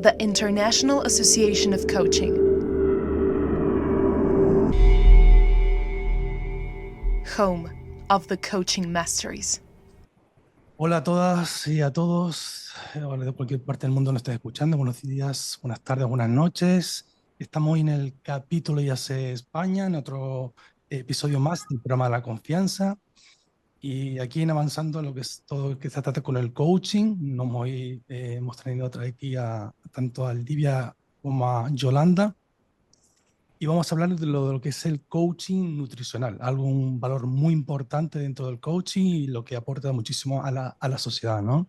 the International Association of Coaching. Home of the Coaching Masteries. Hola a todas y a todos, de cualquier parte del mundo nos estés escuchando. Buenos días, buenas tardes, buenas noches. Estamos hoy en el capítulo IASE España, en otro episodio más del programa de la confianza. Y aquí en avanzando en lo que es todo lo que se trata con el coaching, hemos traído otra vez aquí tanto a Livia como a Yolanda. Y vamos a hablar de lo que es el coaching nutricional, un valor muy importante dentro del coaching y lo que aporta muchísimo a la sociedad, ¿no?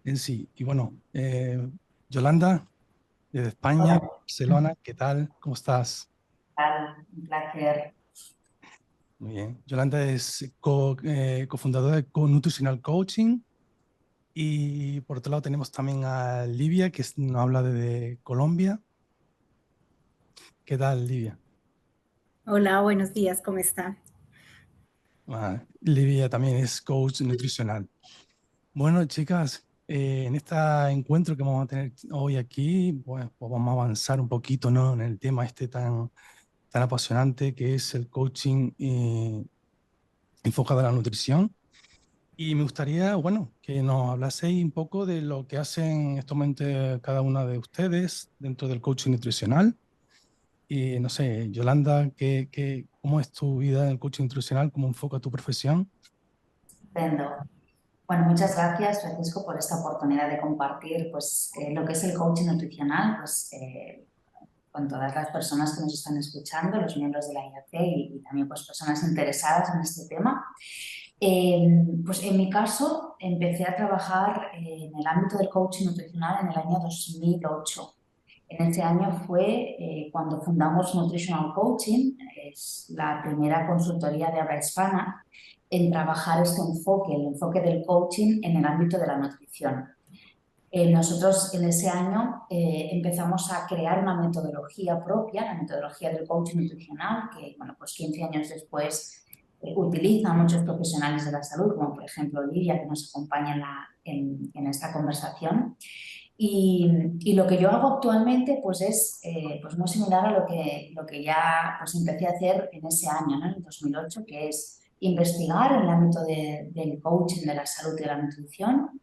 En sí. Y bueno, Yolanda, desde España, Hola, Barcelona, ¿qué tal? ¿Cómo estás? un placer. Muy bien. Yolanda es cofundadora de Nutritional Coaching. Y por otro lado tenemos también a Livia, que nos habla desde Colombia. ¿Qué tal, Livia? Hola, buenos días, ¿cómo está? Livia también es coach nutricional. Bueno, chicas, en este encuentro que vamos a tener hoy aquí, pues vamos a avanzar un poquito, ¿no?, en el tema este tan apasionante que es el coaching enfocado a la nutrición. Y me gustaría, bueno, que nos hablaseis un poco de lo que hacen en estos momentos cada una de ustedes dentro del coaching nutricional. Y no sé, Yolanda, ¿cómo es tu vida en el coaching nutricional? ¿Cómo enfoca tu profesión? Estupendo. Bueno, muchas gracias, Francisco, por esta oportunidad de compartir lo que es el coaching nutricional con todas las personas que nos están escuchando, los miembros de la IAC y también personas interesadas en este tema. Pues en mi caso, empecé a trabajar en el ámbito del coaching nutricional en el año 2008. En ese año fue cuando fundamos Nutritional Coaching, es la primera consultoría de habla hispana en trabajar este enfoque, el enfoque del coaching en el ámbito de la nutrición. Nosotros en ese año empezamos a crear una metodología propia, la metodología del coaching nutricional, que bueno, pues 15 años después utilizan muchos profesionales de la salud, como por ejemplo Livia, que nos acompaña en esta conversación. Y lo que yo hago actualmente pues es muy similar a lo que ya pues empecé a hacer en ese año, ¿no?, en 2008, que es investigar en el ámbito del coaching de la salud y de la nutrición,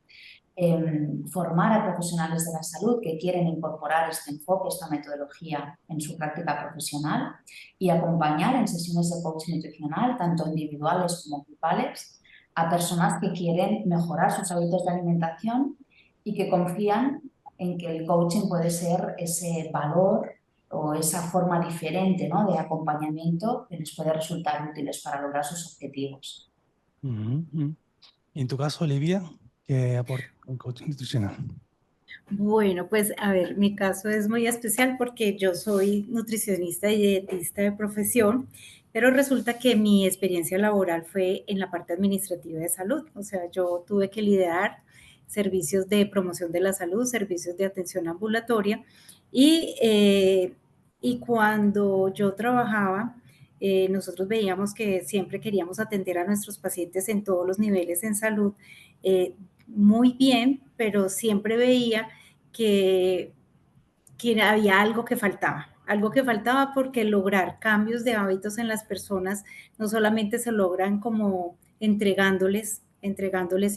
formar a profesionales de la salud que quieren incorporar este enfoque, esta metodología en su práctica profesional y acompañar en sesiones de coaching nutricional, tanto individuales como grupales, a personas que quieren mejorar sus hábitos de alimentación y que confían en que el coaching puede ser ese valor o esa forma diferente, ¿no?, de acompañamiento que les puede resultar útiles para lograr sus objetivos. Y en tu caso, Olivia, ¿qué aporta el coaching nutricional? Bueno, pues a ver, mi caso es muy especial porque yo soy nutricionista y dietista de profesión, pero resulta que mi experiencia laboral fue en la parte administrativa de salud. O sea, yo tuve que liderar servicios de promoción de la salud, servicios de atención ambulatoria y cuando yo trabajaba, nosotros veíamos que siempre queríamos atender a nuestros pacientes en todos los niveles en salud muy bien, pero siempre veía que había algo que faltaba porque lograr cambios de hábitos en las personas no solamente se logran como entregándoles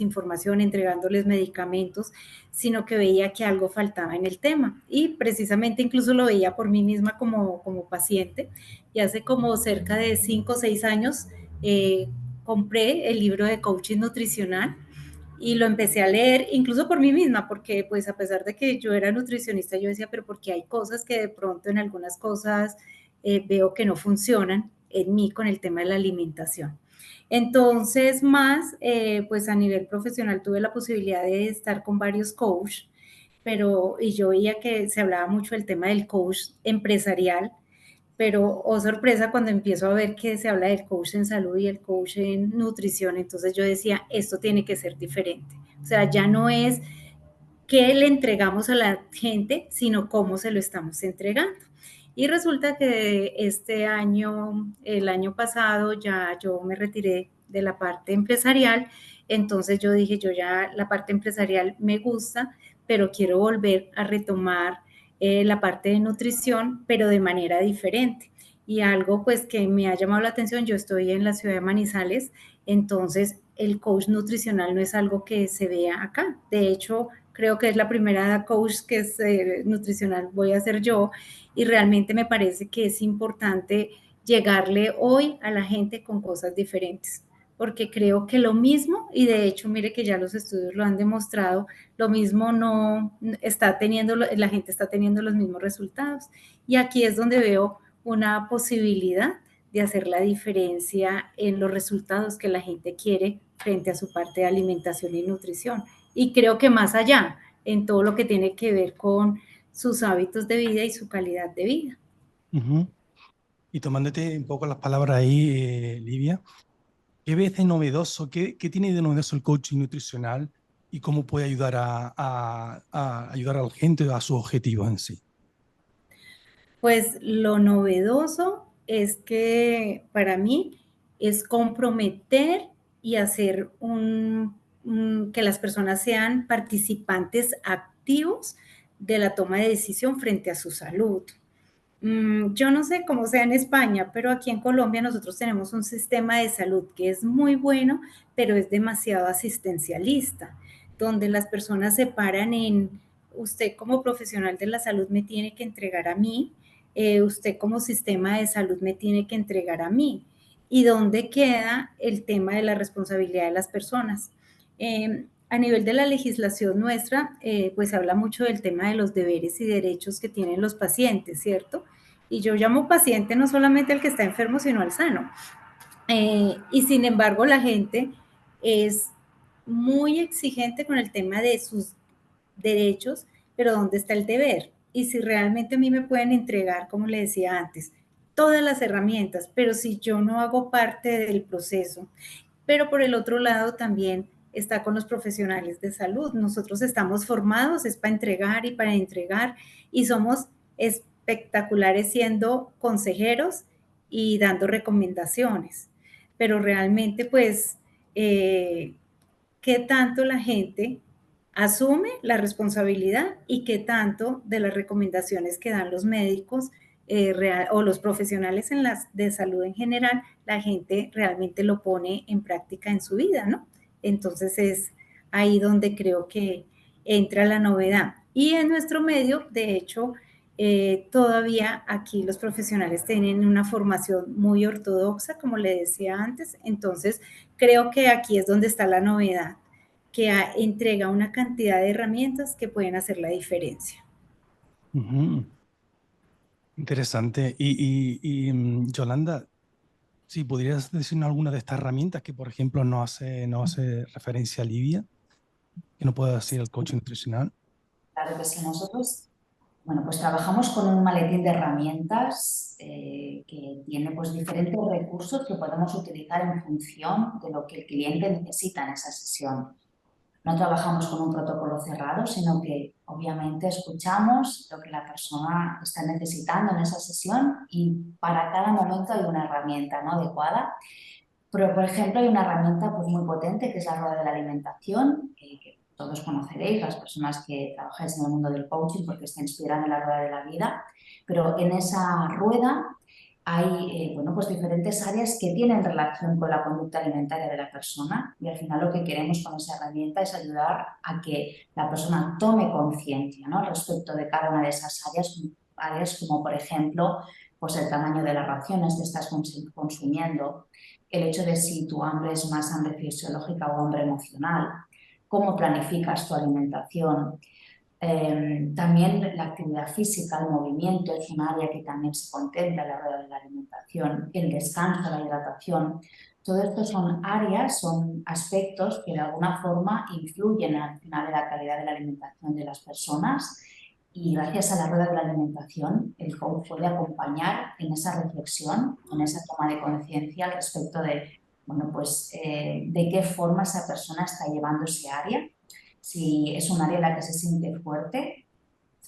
información, entregándoles medicamentos, sino que veía que algo faltaba en el tema. Y precisamente incluso lo veía por mí misma como paciente. Y hace como cerca de 5 o 6 años compré el libro de coaching nutricional y lo empecé a leer incluso por mí misma, porque pues a pesar de que yo era nutricionista, yo decía, pero porque hay cosas que de pronto en algunas cosas veo que no funcionan en mí con el tema de la alimentación. Entonces, pues a nivel profesional tuve la posibilidad de estar con varios coaches, y yo veía que se hablaba mucho del tema del coach empresarial, pero, oh sorpresa, cuando empiezo a ver que se habla del coach en salud y el coach en nutrición, entonces yo decía, esto tiene que ser diferente. O sea, ya no es qué le entregamos a la gente, sino cómo se lo estamos entregando. Y resulta que este año, el año pasado, ya yo me retiré de la parte empresarial, entonces yo dije, yo ya la parte empresarial me gusta, pero quiero volver a retomar la parte de nutrición, pero de manera diferente. Y algo pues que me ha llamado la atención, yo estoy en la ciudad de Manizales, entonces el coach nutricional no es algo que se vea acá. De hecho, creo que es la primera coach que es nutricional voy a ser yo, y realmente me parece que es importante llegarle hoy a la gente con cosas diferentes, porque creo que lo mismo, y de hecho mire que ya los estudios lo han demostrado, lo mismo no está teniendo, la gente está teniendo los mismos resultados, y aquí es donde veo una posibilidad de hacer la diferencia en los resultados que la gente quiere frente a su parte de alimentación y nutrición. Y creo que más allá, en todo lo que tiene que ver con sus hábitos de vida y su calidad de vida. Ujú. Y tomándote un poco las palabras ahí, Livia, ¿qué ves de novedoso? ¿Qué tiene de novedoso el coaching nutricional y cómo puede ayudar a ayudar a la gente a sus objetivos en sí? Pues lo novedoso es que para mí es comprometer y hacer que las personas sean participantes activos de la toma de decisión frente a su salud. Yo no sé cómo sea en España, pero aquí en Colombia nosotros tenemos un sistema de salud que es muy bueno, pero es demasiado asistencialista, donde las personas se paran en, usted como profesional de la salud me tiene que entregar a mí, usted como sistema de salud me tiene que entregar a mí. ¿Y dónde queda el tema de la responsabilidad de las personas? A nivel de la legislación nuestra, pues se habla mucho del tema de los deberes y derechos que tienen los pacientes, ¿cierto? Y yo llamo paciente no solamente al que está enfermo, sino al sano. Y sin embargo, la gente es muy exigente con el tema de sus derechos, pero ¿dónde está el deber? Y si realmente a mí me pueden entregar, como le decía antes, todas las herramientas, pero si yo no hago parte del proceso, pero por el otro lado también está con los profesionales de salud. Nosotros estamos formados, es para entregar, y somos espectaculares siendo consejeros y dando recomendaciones. Pero realmente, pues, ¿qué tanto la gente asume la responsabilidad y qué tanto de las recomendaciones que dan los médicos o los profesionales de salud en general, la gente realmente lo pone en práctica en su vida, ¿no? Entonces es ahí donde creo que entra la novedad. Y en nuestro medio, de hecho, todavía aquí los profesionales tienen una formación muy ortodoxa, como le decía antes, entonces creo que aquí es donde está la novedad, que entrega una cantidad de herramientas que pueden hacer la diferencia. Ujú. Interesante. Yolanda, si podrías decirnos alguna de estas herramientas que, por ejemplo, no hace referencia a Livia, que no pueda decir el coaching nutricional. Claro que sí, nosotros, bueno, pues trabajamos con un maletín de herramientas que tiene pues diferentes recursos que podemos utilizar en función de lo que el cliente necesita en esa sesión. No trabajamos con un protocolo cerrado, sino que obviamente escuchamos lo que la persona está necesitando en esa sesión y para cada momento hay una herramienta, ¿no?, adecuada. Pero, por ejemplo, hay una herramienta pues, muy potente que es la rueda de la alimentación, que todos conoceréis, las personas que trabajáis en el mundo del coaching, porque está inspirada en la rueda de la vida. Pero en esa rueda hay bueno, pues diferentes áreas que tienen relación con la conducta alimentaria de la persona, y al final lo que queremos con esa herramienta es ayudar a que la persona tome conciencia, ¿no?, respecto de cada una de esas áreas como por ejemplo pues el tamaño de las raciones que estás consumiendo, el hecho de si tu hambre es más hambre fisiológica o hambre emocional, cómo planificas tu alimentación. También la actividad física, el movimiento es un área que también se contempla en la rueda de la alimentación, el descanso, la hidratación. Todo esto son áreas, son aspectos que de alguna forma influyen al final en la calidad de la alimentación de las personas, y gracias a la rueda de la alimentación el coach puede acompañar en esa reflexión, en esa toma de conciencia al respecto de, bueno, pues, de qué forma esa persona está llevando ese área, si es un área en la que se siente fuerte,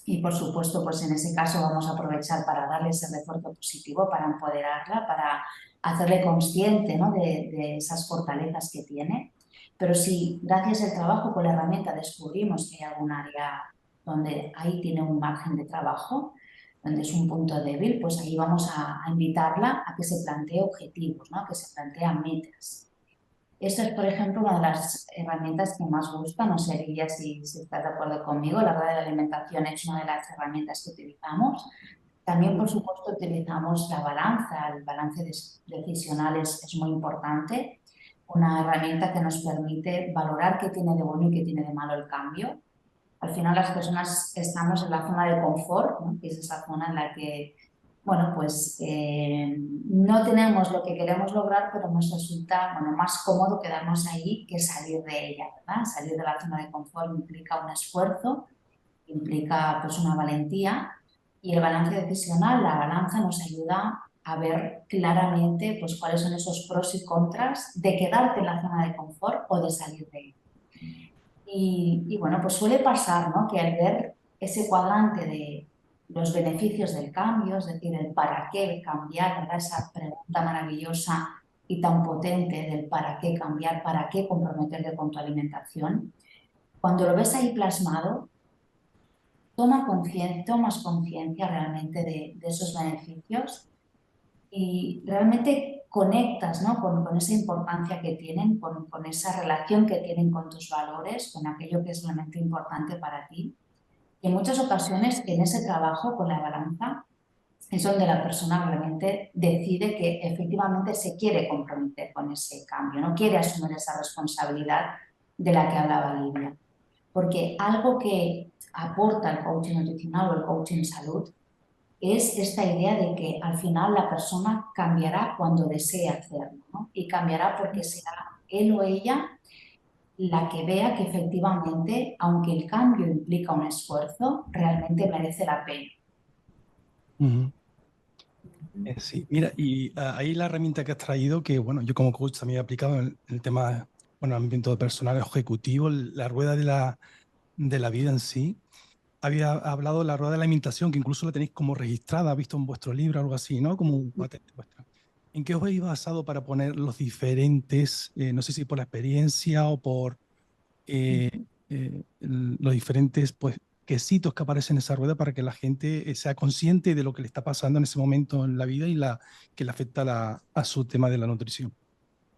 y por supuesto pues en ese caso vamos a aprovechar para darle ese refuerzo positivo, para empoderarla, para hacerle consciente, ¿no?, de esas fortalezas que tiene. Pero si gracias al trabajo con la herramienta descubrimos que hay algún área donde ahí tiene un margen de trabajo, donde es un punto débil, pues ahí vamos a invitarla a que se plantee objetivos, ¿no? A que se plantee metas. Esto es, por ejemplo, una de las herramientas que más gusta, no sé, Lidia, si estás de acuerdo conmigo, la rueda de la alimentación es una de las herramientas que utilizamos. También, por supuesto, utilizamos la balanza, el balance decisional es muy importante, una herramienta que nos permite valorar qué tiene de bueno y qué tiene de malo el cambio. Al final las personas estamos en la zona de confort, ¿no? Que es esa zona en la que, bueno, pues no tenemos lo que queremos lograr, pero nos resulta, bueno, más cómodo quedarnos ahí que salir de ella, ¿verdad? Salir de la zona de confort implica un esfuerzo, implica pues una valentía, y el balance decisional, la balanza, nos ayuda a ver claramente pues cuáles son esos pros y contras de quedarte en la zona de confort o de salir de ella. Y bueno, pues suele pasar, ¿no? Que al ver ese cuadrante de los beneficios del cambio, es decir, el para qué cambiar, ¿verdad? Esa pregunta maravillosa y tan potente del para qué cambiar, para qué comprometerte con tu alimentación, cuando lo ves ahí plasmado, tomas conciencia realmente de esos beneficios y realmente conectas, ¿no? con esa importancia que tienen, con esa relación que tienen con tus valores, con aquello que es realmente importante para ti. Y en muchas ocasiones en ese trabajo con la balanza es donde la persona realmente decide que efectivamente se quiere comprometer con ese cambio, no quiere asumir esa responsabilidad de la que hablaba Lidia. Porque algo que aporta el coaching nutricional o el coaching salud es esta idea de que al final la persona cambiará cuando desee hacerlo, ¿no? Y cambiará porque será él o ella la que vea que efectivamente, aunque el cambio implica un esfuerzo, realmente merece la pena. Ujú. Sí, mira, y ahí la herramienta que has traído, que bueno, yo como coach también he aplicado en el tema, bueno, ámbito personal ejecutivo, la rueda de la vida en sí. Había hablado de la rueda de la alimentación, que incluso la tenéis como registrada, visto en vuestro libro, algo así, ¿no? Como un patente vuestra. ¿En qué os habéis basado para poner los diferentes, no sé si por la experiencia o por los diferentes pues, quesitos que aparecen en esa rueda para que la gente sea consciente de lo que le está pasando en ese momento en la vida y que le afecta a su tema de la nutrición?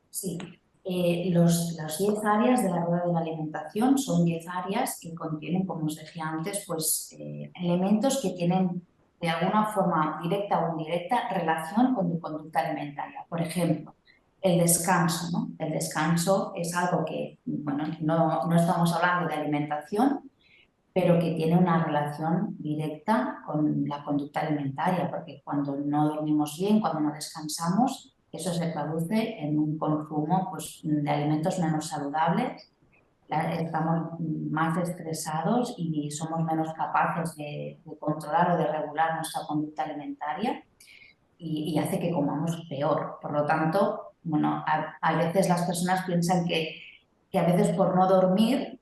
Sí, las 10 áreas de la rueda de la alimentación son 10 áreas que contienen, como os decía antes, pues, elementos que tienen de alguna forma directa o indirecta relación con tu conducta alimentaria. Por ejemplo, el descanso, ¿no? El descanso es algo que, bueno, no estamos hablando de alimentación, pero que tiene una relación directa con la conducta alimentaria, porque cuando no dormimos bien, cuando no descansamos, eso se traduce en un consumo pues, de alimentos menos saludables, estamos más estresados y somos menos capaces de controlar o de regular nuestra conducta alimentaria y hace que comamos peor. Por lo tanto, bueno, a veces las personas piensan que a veces por no dormir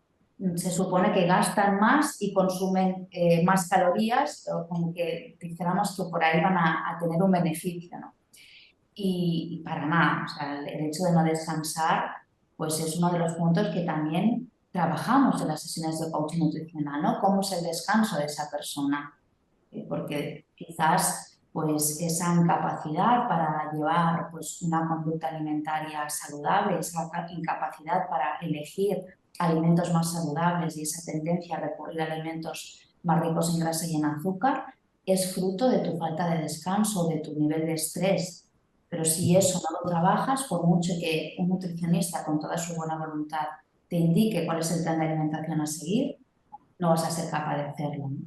se supone que gastan más y consumen más calorías, o como que dijéramos que por ahí van a tener un beneficio, ¿no? Y para nada, o sea, el hecho de no descansar pues es uno de los puntos que también trabajamos en las sesiones de coaching nutricional, ¿no? ¿Cómo es el descanso de esa persona? Porque quizás pues esa incapacidad para llevar pues una conducta alimentaria saludable, esa incapacidad para elegir alimentos más saludables y esa tendencia a recurrir a alimentos más ricos en grasa y en azúcar es fruto de tu falta de descanso, de tu nivel de estrés. Pero si eso no lo trabajas, por mucho que un nutricionista con toda su buena voluntad te indique cuál es el plan de alimentación a seguir, no vas a ser capaz de hacerlo, ¿no?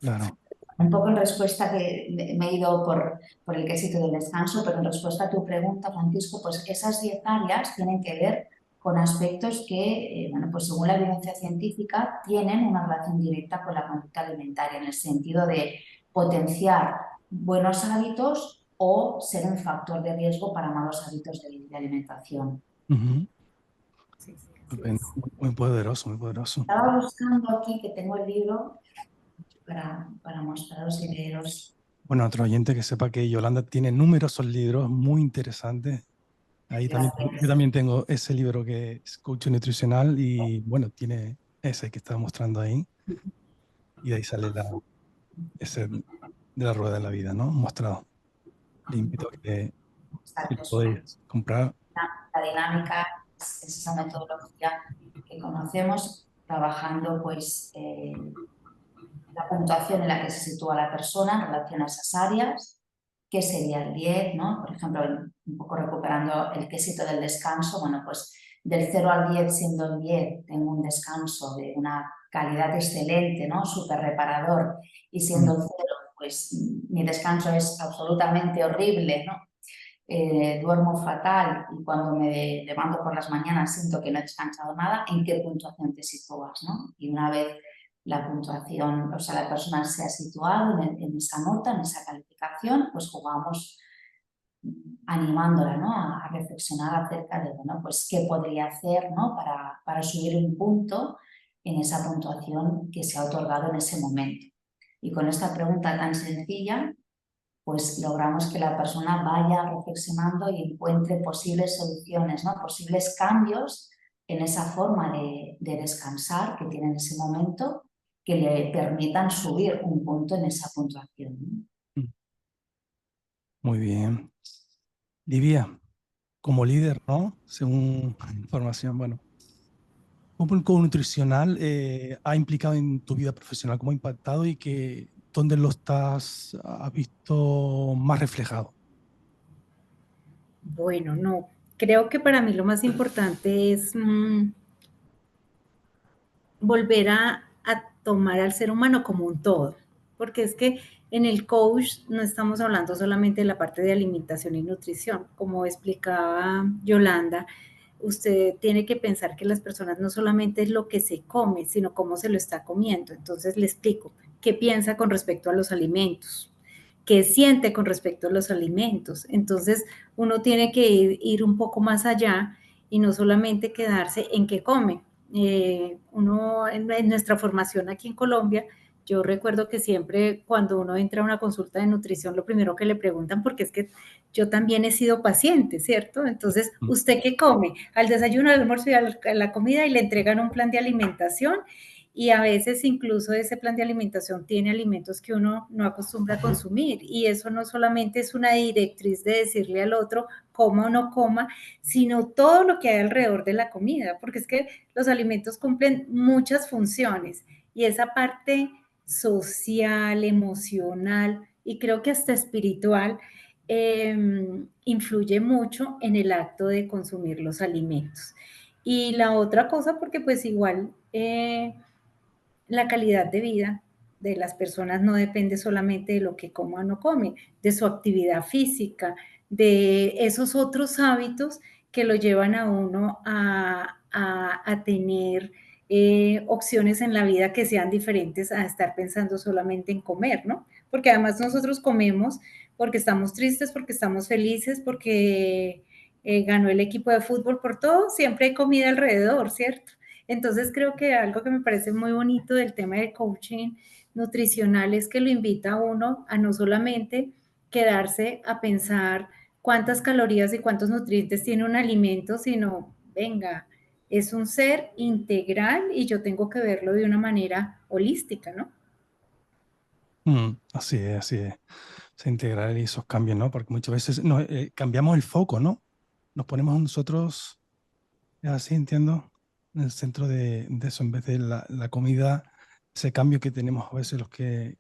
Claro. Un poco en respuesta que me he ido por el quesito del descanso, pero en respuesta a tu pregunta, Francisco, pues esas 10 áreas tienen que ver con aspectos que, bueno, pues según la evidencia científica, tienen una relación directa con la conducta alimentaria, en el sentido de potenciar buenos hábitos o ser un factor de riesgo para malos hábitos de alimentación. Uh-huh. Sí, sí, así Estupendo. es. Muy poderoso, muy poderoso. Estaba buscando aquí que tengo el libro para mostraros y leeros. Bueno, otro oyente que sepa que Yolanda tiene numerosos libros muy interesantes. Ahí también, yo Gracias. también tengo ese libro que es Coaching Nutricional y bueno, tiene ese que estaba mostrando ahí y de ahí sale ese de la rueda de la vida, ¿no? Mostrado. Le invito a que Exacto, lo podéis comprar. la dinámica es esa metodología que conocemos, trabajando pues la puntuación en la que se sitúa la persona en relación a esas áreas, qué sería el 10, ¿no? Por ejemplo, un poco recuperando el quesito del descanso, bueno, pues del 0 al 10, siendo el 10, tengo un descanso de una calidad excelente, ¿no? Súper reparador, y siendo el 0, pues mi descanso es absolutamente horrible, ¿no? Duermo fatal y cuando me levanto por las mañanas siento que no he descansado nada, ¿en qué puntuación te sitúas, ¿no? Y una vez la puntuación, o sea, la persona se ha situado en esa nota, en esa calificación, pues jugamos animándola, ¿no? A reflexionar acerca de, bueno, pues qué podría hacer, ¿no? Para subir un punto en esa puntuación que se ha otorgado en ese momento. Y con esta pregunta tan sencilla, pues logramos que la persona vaya reflexionando y encuentre posibles soluciones, ¿no? Posibles cambios en esa forma de descansar que tiene en ese momento, que le permitan subir un punto en esa puntuación, ¿no? Muy bien. Livia, como líder, ¿no? Según información, bueno, ¿cómo el coach nutricional ha implicado en tu vida profesional? ¿Cómo ha impactado y dónde lo has visto más reflejado? Bueno, no, creo que para mí lo más importante es volver a tomar al ser humano como un todo, porque es que en el coach no estamos hablando solamente de la parte de alimentación y nutrición, como explicaba Yolanda, usted tiene que pensar que las personas no solamente es lo que se come, sino cómo se lo está comiendo. Entonces le explico qué piensa con respecto a los alimentos, qué siente con respecto a los alimentos. Entonces uno tiene que ir un poco más allá y no solamente quedarse en qué come. Uno en nuestra formación aquí en Colombia, yo recuerdo que siempre cuando uno entra a una consulta de nutrición, lo primero que le preguntan, porque es que yo también he sido paciente, ¿cierto? Entonces, ¿usted qué come? Al desayuno, al almuerzo y a la comida, y le entregan un plan de alimentación, y a veces incluso ese plan de alimentación tiene alimentos que uno no acostumbra a consumir, y eso no solamente es una directriz de decirle al otro coma o no coma, sino todo lo que hay alrededor de la comida, porque es que los alimentos cumplen muchas funciones, y esa parte social, emocional y creo que hasta espiritual influye mucho en el acto de consumir los alimentos. Y la otra cosa, porque pues igual la calidad de vida de las personas no depende solamente de lo que coma o no come, de su actividad física, de esos otros hábitos que lo llevan a uno a tener opciones en la vida que sean diferentes a estar pensando solamente en comer, ¿no? Porque además nosotros comemos porque estamos tristes, porque estamos felices, porque ganó el equipo de fútbol, por todo, siempre hay comida alrededor, ¿cierto? Entonces creo que algo que me parece muy bonito del tema de coaching nutricional es que lo invita a uno a no solamente quedarse a pensar cuántas calorías y cuántos nutrientes tiene un alimento, sino, venga, es un ser integral y yo tengo que verlo de una manera holística, ¿no? Así es, así es. Se integrar esos cambios, ¿no? Porque muchas veces cambiamos el foco, ¿no? Nos ponemos nosotros, así entiendo, en el centro de eso, en vez de la comida, ese cambio que tenemos a veces los que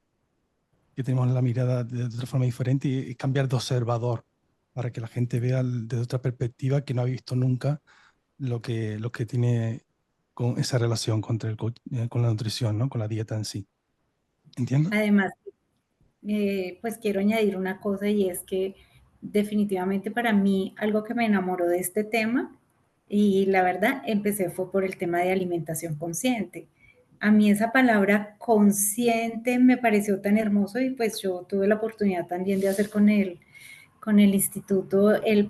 tenemos la mirada de otra forma diferente y cambiar de observador para que la gente vea desde otra perspectiva que no ha visto nunca lo que tiene con esa relación con la nutrición, ¿no? Con la dieta en sí. ¿Entiendes? Además, pues quiero añadir una cosa y es que definitivamente para mí algo que me enamoró de este tema y la verdad empecé fue por el tema de alimentación consciente. A mí esa palabra consciente me pareció tan hermoso y pues yo tuve la oportunidad también de hacer con el instituto el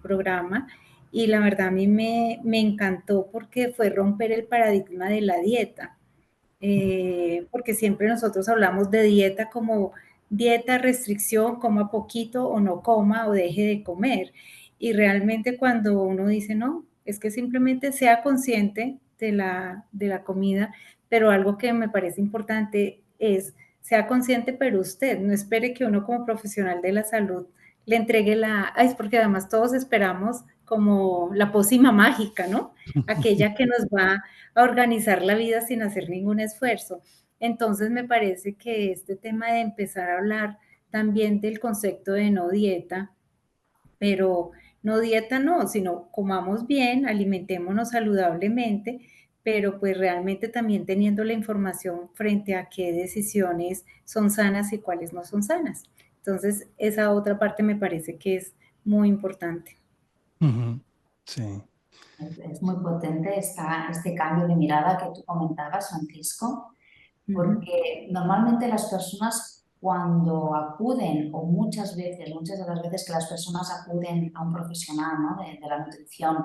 programa y la verdad a mí me encantó porque fue romper el paradigma de la dieta porque siempre nosotros hablamos de dieta como dieta, restricción, coma poquito o no coma o deje de comer. Y realmente cuando uno dice, no, es que simplemente sea consciente de la comida, pero algo que me parece importante es, sea consciente, pero usted, no espere que uno como profesional de la salud le entregue es porque además todos esperamos como la pócima mágica, ¿no? Aquella que nos va a organizar la vida sin hacer ningún esfuerzo. Entonces me parece que este tema de empezar a hablar también del concepto de no dieta, pero no dieta no, sino comamos bien, alimentémonos saludablemente, pero pues realmente también teniendo la información frente a qué decisiones son sanas y cuáles no son sanas. Entonces, esa otra parte me parece que es muy importante. Ujú. Sí. Es muy potente este cambio de mirada que tú comentabas, Francisco, Ujú. porque normalmente las personas cuando acuden, o muchas de las veces que las personas acuden a un profesional, ¿no? de la nutrición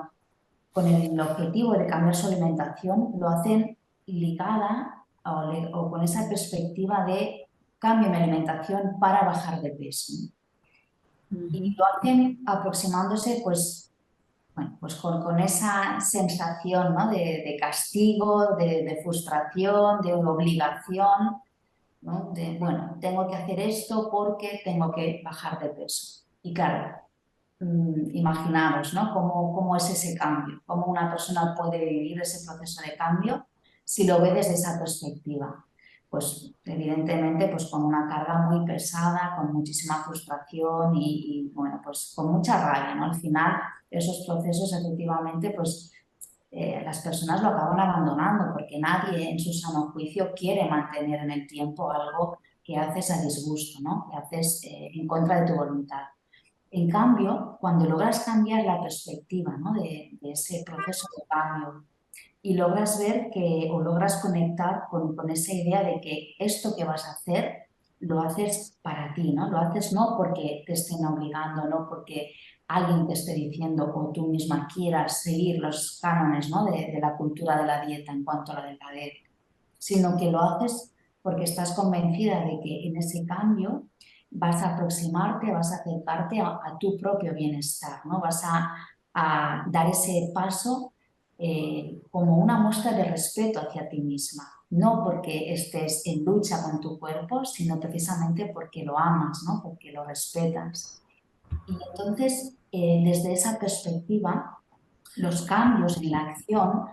con el objetivo de cambiar su alimentación, lo hacen ligada o con esa perspectiva de cambio mi alimentación para bajar de peso. Y Ujú. lo hacen aproximándose bueno, pues con esa sensación, ¿no? de castigo, de frustración, de obligación, ¿no? De, bueno, tengo que hacer esto porque tengo que bajar de peso. Y claro, imaginaros, ¿no? ¿Cómo es ese cambio? ¿Cómo una persona puede vivir ese proceso de cambio si lo ve desde esa perspectiva? Pues evidentemente pues con una carga muy pesada, con muchísima frustración bueno, pues con mucha rabia, ¿no? Al final esos procesos efectivamente pues las personas lo acaban abandonando porque nadie en su sano juicio quiere mantener en el tiempo algo que haces a disgusto, ¿no? Que haces en contra de tu voluntad. En cambio, cuando logras cambiar la perspectiva, ¿no? de ese proceso de cambio y logras ver o logras conectar con esa idea de que esto que vas a hacer lo haces para ti, ¿no? Lo haces no porque te estén obligando, no porque alguien te esté diciendo o tú misma quieras seguir los cánones, ¿no? de la cultura de la dieta en cuanto a la delgadez, sino que lo haces porque estás convencida de que en ese cambio vas a aproximarte, vas a acercarte a tu propio bienestar, ¿no? Vas a dar ese paso como una muestra de respeto hacia ti misma, no porque estés en lucha con tu cuerpo, sino precisamente porque lo amas, ¿no? Porque lo respetas. Y entonces, desde esa perspectiva, los cambios en la acción,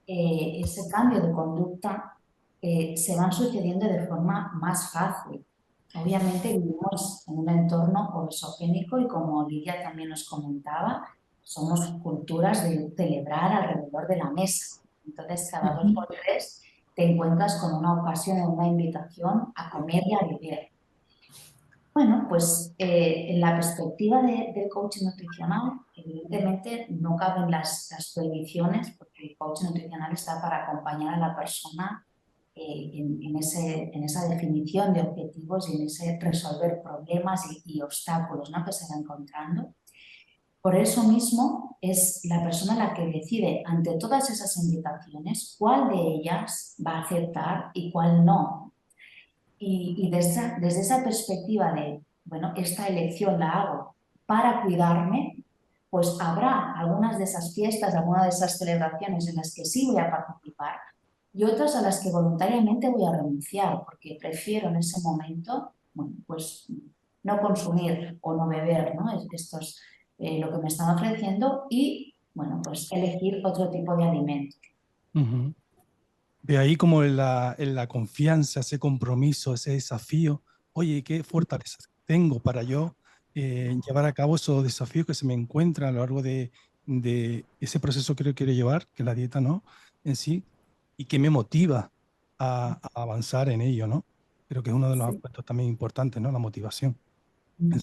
ese cambio de conducta, se van sucediendo de forma más fácil. Obviamente vivimos en un entorno obesogénico y como Lidia también nos comentaba, somos culturas de celebrar alrededor de la mesa. Entonces, cada dos por tres te encuentras con una ocasión o una invitación a comer y a beber. Bueno, pues en la perspectiva del coaching nutricional, evidentemente no caben las prohibiciones, porque el coaching nutricional está para acompañar a la persona en esa definición de objetivos y en ese resolver problemas y obstáculos, ¿no? que se va encontrando. Por eso mismo es la persona la que decide ante todas esas invitaciones cuál de ellas va a aceptar y cuál no. Y desde esa perspectiva de, bueno, esta elección la hago para cuidarme, pues habrá algunas de esas fiestas, algunas de esas celebraciones en las que sí voy a participar y otras a las que voluntariamente voy a renunciar, porque prefiero en ese momento, bueno, pues no consumir o no beber, ¿no? Estos, lo que me están ofreciendo y, bueno, pues elegir otro tipo de alimento. Ujú. De ahí como en la confianza, ese compromiso, ese desafío. Oye, ¿qué fortalezas tengo para yo llevar a cabo esos desafíos que se me encuentran a lo largo de ese proceso que yo quiero llevar, que la dieta no, en sí, y que me motiva a avanzar en ello, ¿no? Creo que es uno de los Sí. aspectos también importantes, ¿no? La motivación. En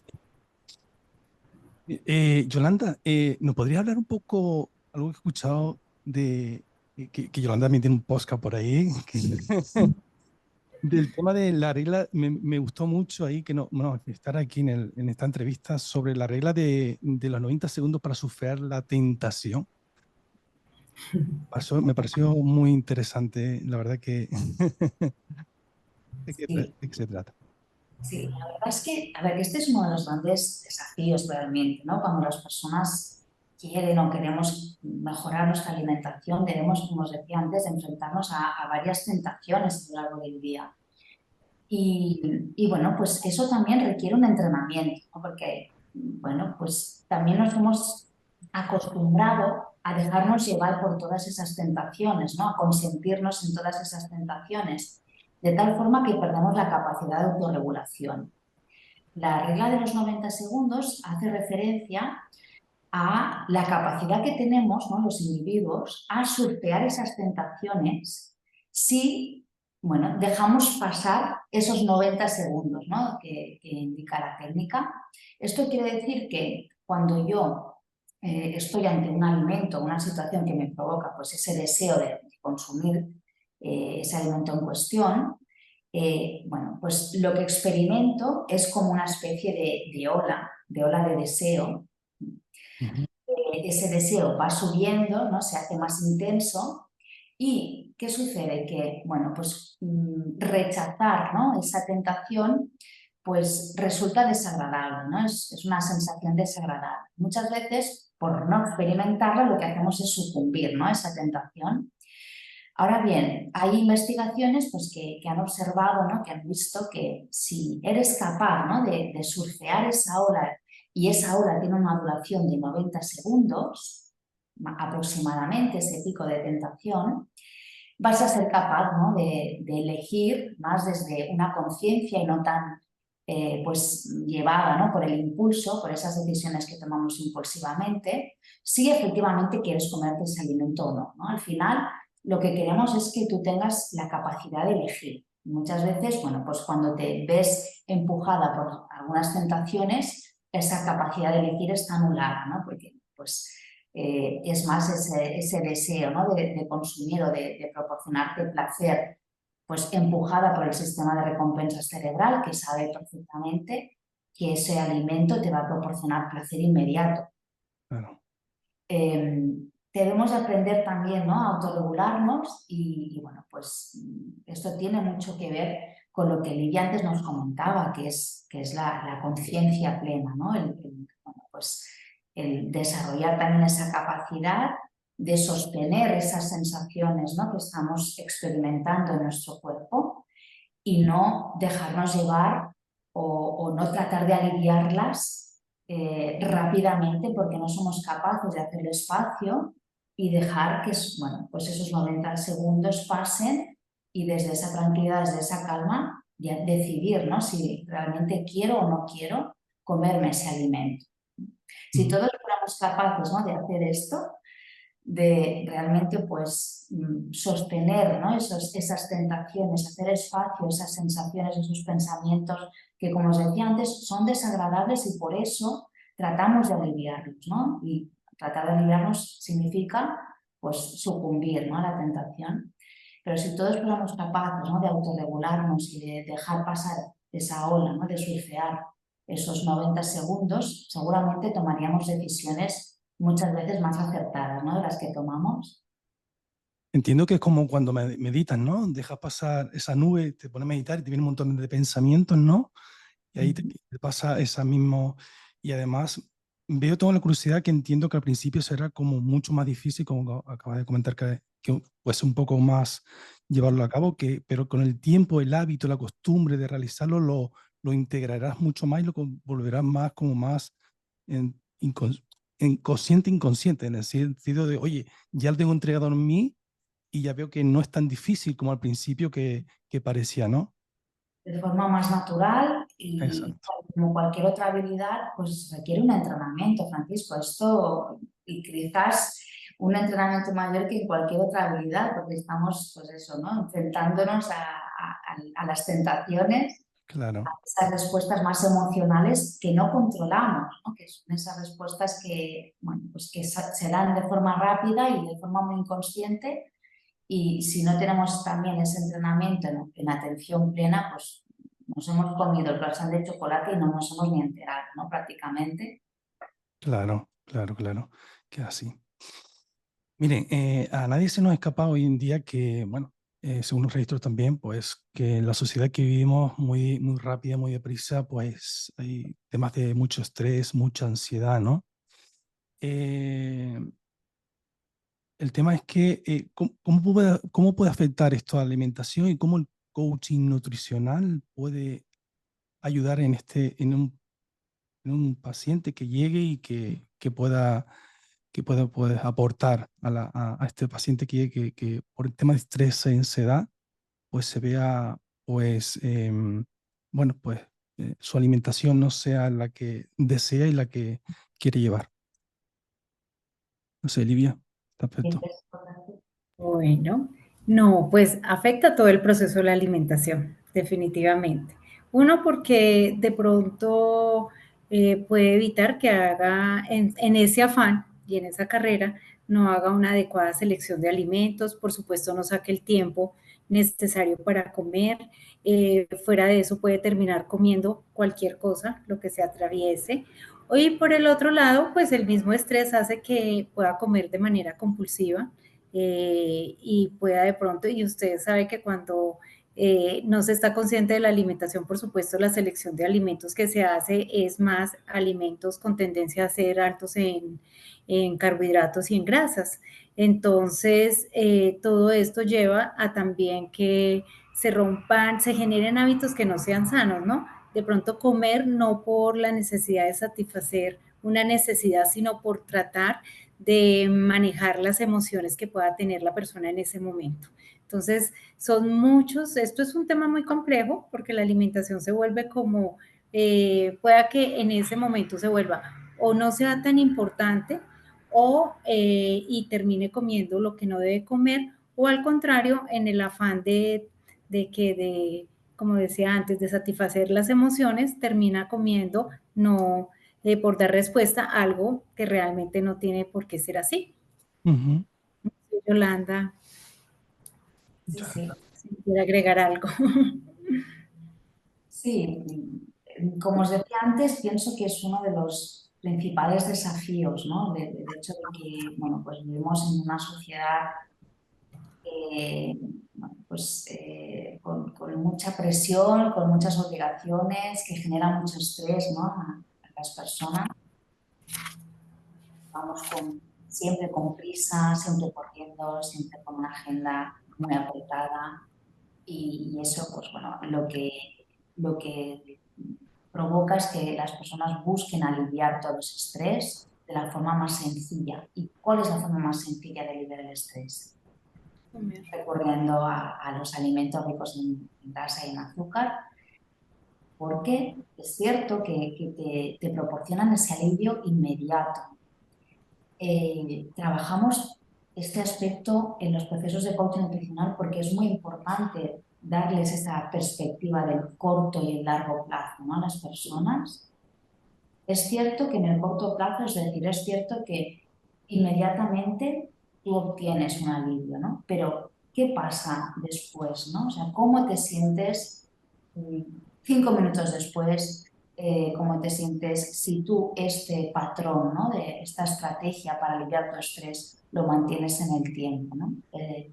sí. Yolanda, ¿nos podrías hablar un poco, algo que he escuchado de que Yolanda también tiene un podcast por ahí, del tema de la regla? Me gustó mucho ahí que no, bueno, estar aquí en esta entrevista sobre la regla de los 90 segundos para superar la tentación. Me pareció muy interesante, la verdad que... ¿De qué Sí. se trata? Sí, la verdad es que, a ver, que este es uno de los grandes desafíos realmente, ¿no? Cuando las personas quieren o queremos mejorar nuestra alimentación, debemos, como os decía antes, enfrentarnos a varias tentaciones a lo largo del día. Y bueno, pues eso también requiere un entrenamiento, ¿no? Porque, bueno, pues también nos hemos acostumbrado a dejarnos llevar por todas esas tentaciones, ¿no? A consentirnos en todas esas tentaciones, de tal forma que perdemos la capacidad de autorregulación. La regla de los 90 segundos hace referencia a la capacidad que tenemos, ¿no?, los individuos a surfear esas tentaciones si, bueno, dejamos pasar esos 90 segundos, ¿no?, que indica la técnica. Esto quiere decir que cuando yo estoy ante un alimento, una situación que me provoca pues, ese deseo de consumir ese alimento en cuestión, bueno, pues lo que experimento es como una especie de ola de deseo. Ese deseo va subiendo, ¿no? Se hace más intenso. ¿Y qué sucede? Que, bueno, pues rechazar, ¿no?, esa tentación pues resulta desagradable, ¿no? Es una sensación desagradable. Muchas veces, por no experimentarla, lo que hacemos es sucumbir, ¿no?, a esa tentación. Ahora bien, hay investigaciones pues, que han observado, ¿no?, que han visto que si eres capaz, ¿no?, de surfear esa ola y esa ola tiene una duración de 90 segundos, aproximadamente ese pico de tentación, vas a ser capaz, ¿no?, de elegir más desde una conciencia y no tan pues, llevada, ¿no?, por el impulso, por esas decisiones que tomamos impulsivamente, si efectivamente quieres comerte ese alimento o no, ¿no? Al final, lo que queremos es que tú tengas la capacidad de elegir. Muchas veces, bueno, pues cuando te ves empujada por algunas tentaciones, esa capacidad de elegir está anulada, ¿no? Porque pues, es más ese deseo, ¿no?, de consumir o de proporcionarte placer, pues empujada por el sistema de recompensas cerebral, que sabe perfectamente que ese alimento te va a proporcionar placer inmediato. Claro. Debemos aprender también, ¿no?, a autorregularnos y bueno, pues esto tiene mucho que ver con lo que Lidia antes nos comentaba, que es la conciencia plena, ¿no? Bueno, pues, el desarrollar también esa capacidad de sostener esas sensaciones, ¿no?, que estamos experimentando en nuestro cuerpo y no dejarnos llevar o no tratar de aliviarlas rápidamente porque no somos capaces de hacer el espacio y dejar que, bueno, pues esos 90 segundos pasen y desde esa tranquilidad, desde esa calma, ya decidir, ¿no?, si realmente quiero o no quiero comerme ese alimento. Si todos fuéramos capaces, ¿no?, de hacer esto, de realmente pues sostener, ¿no?, esas tentaciones, hacer espacio, esas sensaciones, esos pensamientos que, como os decía antes, son desagradables y por eso tratamos de aliviarlos, ¿no? Y tratar de aliviarnos significa pues sucumbir, ¿no?, a la tentación. Pero si todos fuéramos capaces, ¿no?, de autorregularnos y de dejar pasar esa ola, ¿no?, de surfear esos 90 segundos, seguramente tomaríamos decisiones muchas veces más acertadas, ¿no?, de las que tomamos. Entiendo que es como cuando meditas, ¿no? Dejas pasar esa nube, te pones a meditar y te viene un montón de pensamientos, ¿no? Y ahí te pasa esa mismo. Y además veo toda la curiosidad que entiendo que al principio será como mucho más difícil, como acabas de comentar, que pues un poco más llevarlo a cabo, pero con el tiempo, el hábito, la costumbre de realizarlo, lo integrarás mucho más y lo volverás más como más en, consciente, inconsciente, en el sentido de, oye, ya lo tengo entregado en mí y ya veo que no es tan difícil como al principio que parecía, ¿no? De forma más natural y Exacto. como cualquier otra habilidad, pues requiere un entrenamiento, Francisco. Esto y quizás un entrenamiento mayor que en cualquier otra habilidad, porque estamos, pues eso, ¿no?, enfrentándonos a las tentaciones, a Claro. esas respuestas más emocionales que no controlamos, ¿no?, que son esas respuestas que, bueno, pues que se dan de forma rápida y de forma muy inconsciente. Y si no tenemos también ese entrenamiento en atención plena, pues nos hemos comido el croissant de chocolate y no nos hemos ni enterado, ¿no?, prácticamente. Claro, claro, claro, que así. Miren, a nadie se nos escapa hoy en día que, bueno, según los registros también, pues que en la sociedad que vivimos muy, muy rápida, muy deprisa, pues hay temas de mucho estrés, mucha ansiedad, ¿no? Eh, el tema es que, cómo puede afectar esto a la alimentación y cómo el coaching nutricional puede ayudar en un paciente que llegue y que pueda pues, aportar a este paciente que llegue, que por el tema de estrés y ansiedad, pues se vea, pues, bueno, pues su alimentación no sea la que desea y la que quiere llevar. No sé, Livia, este aspecto. Bueno, no, pues afecta todo el proceso de la alimentación, definitivamente. Uno, porque de pronto puede evitar que haga en ese afán y en esa carrera, no haga una adecuada selección de alimentos, por supuesto no saque el tiempo necesario para comer, fuera de eso puede terminar comiendo cualquier cosa, lo que se atraviese. Y por el otro lado, pues el mismo estrés hace que pueda comer de manera compulsiva, y pueda de pronto, y usted sabe que cuando no se está consciente de la alimentación, por supuesto, la selección de alimentos que se hace es más alimentos con tendencia a ser altos en carbohidratos y en grasas. Entonces, todo esto lleva a también que se rompan, se generen hábitos que no sean sanos, ¿no? De pronto comer no por la necesidad de satisfacer una necesidad, sino por tratar de manejar las emociones que pueda tener la persona en ese momento. Entonces, son muchos, esto es un tema muy complejo porque la alimentación se vuelve como, pueda que en ese momento se vuelva o no sea tan importante o y termine comiendo lo que no debe comer, o al contrario, en el afán como decía antes, de satisfacer las emociones, termina comiendo no por dar respuesta a algo que realmente no tiene por qué ser así. Ujú. Yolanda, Sí, sí. si quiere agregar algo. Sí, como os decía antes, pienso que es uno de los principales desafíos, ¿no? Del hecho de que, bueno, pues vivimos en una sociedad bueno, pues, con mucha presión, con muchas obligaciones, que genera mucho estrés, ¿no? A las personas. Vamos siempre con prisa, siempre corriendo, siempre con una agenda muy apretada. Y eso, pues bueno, lo que provoca es que las personas busquen aliviar todo ese estrés de la forma más sencilla. ¿Y cuál es la forma más sencilla de aliviar el estrés? Recurriendo a los alimentos ricos en grasa y en azúcar, porque es cierto que te proporcionan ese alivio inmediato. Trabajamos este aspecto en los procesos de coaching nutricional porque es muy importante darles esa perspectiva del corto y el largo plazo, ¿no? A las personas. Es cierto que en el corto plazo, es decir, es cierto que inmediatamente tú obtienes un alivio, ¿no? Pero ¿qué pasa después, ¿no? O sea, ¿cómo te sientes 5 minutos después? ¿Cómo te sientes si tú este patrón, ¿no? De esta estrategia para aliviar tu estrés lo mantienes en el tiempo, ¿no? ¿Te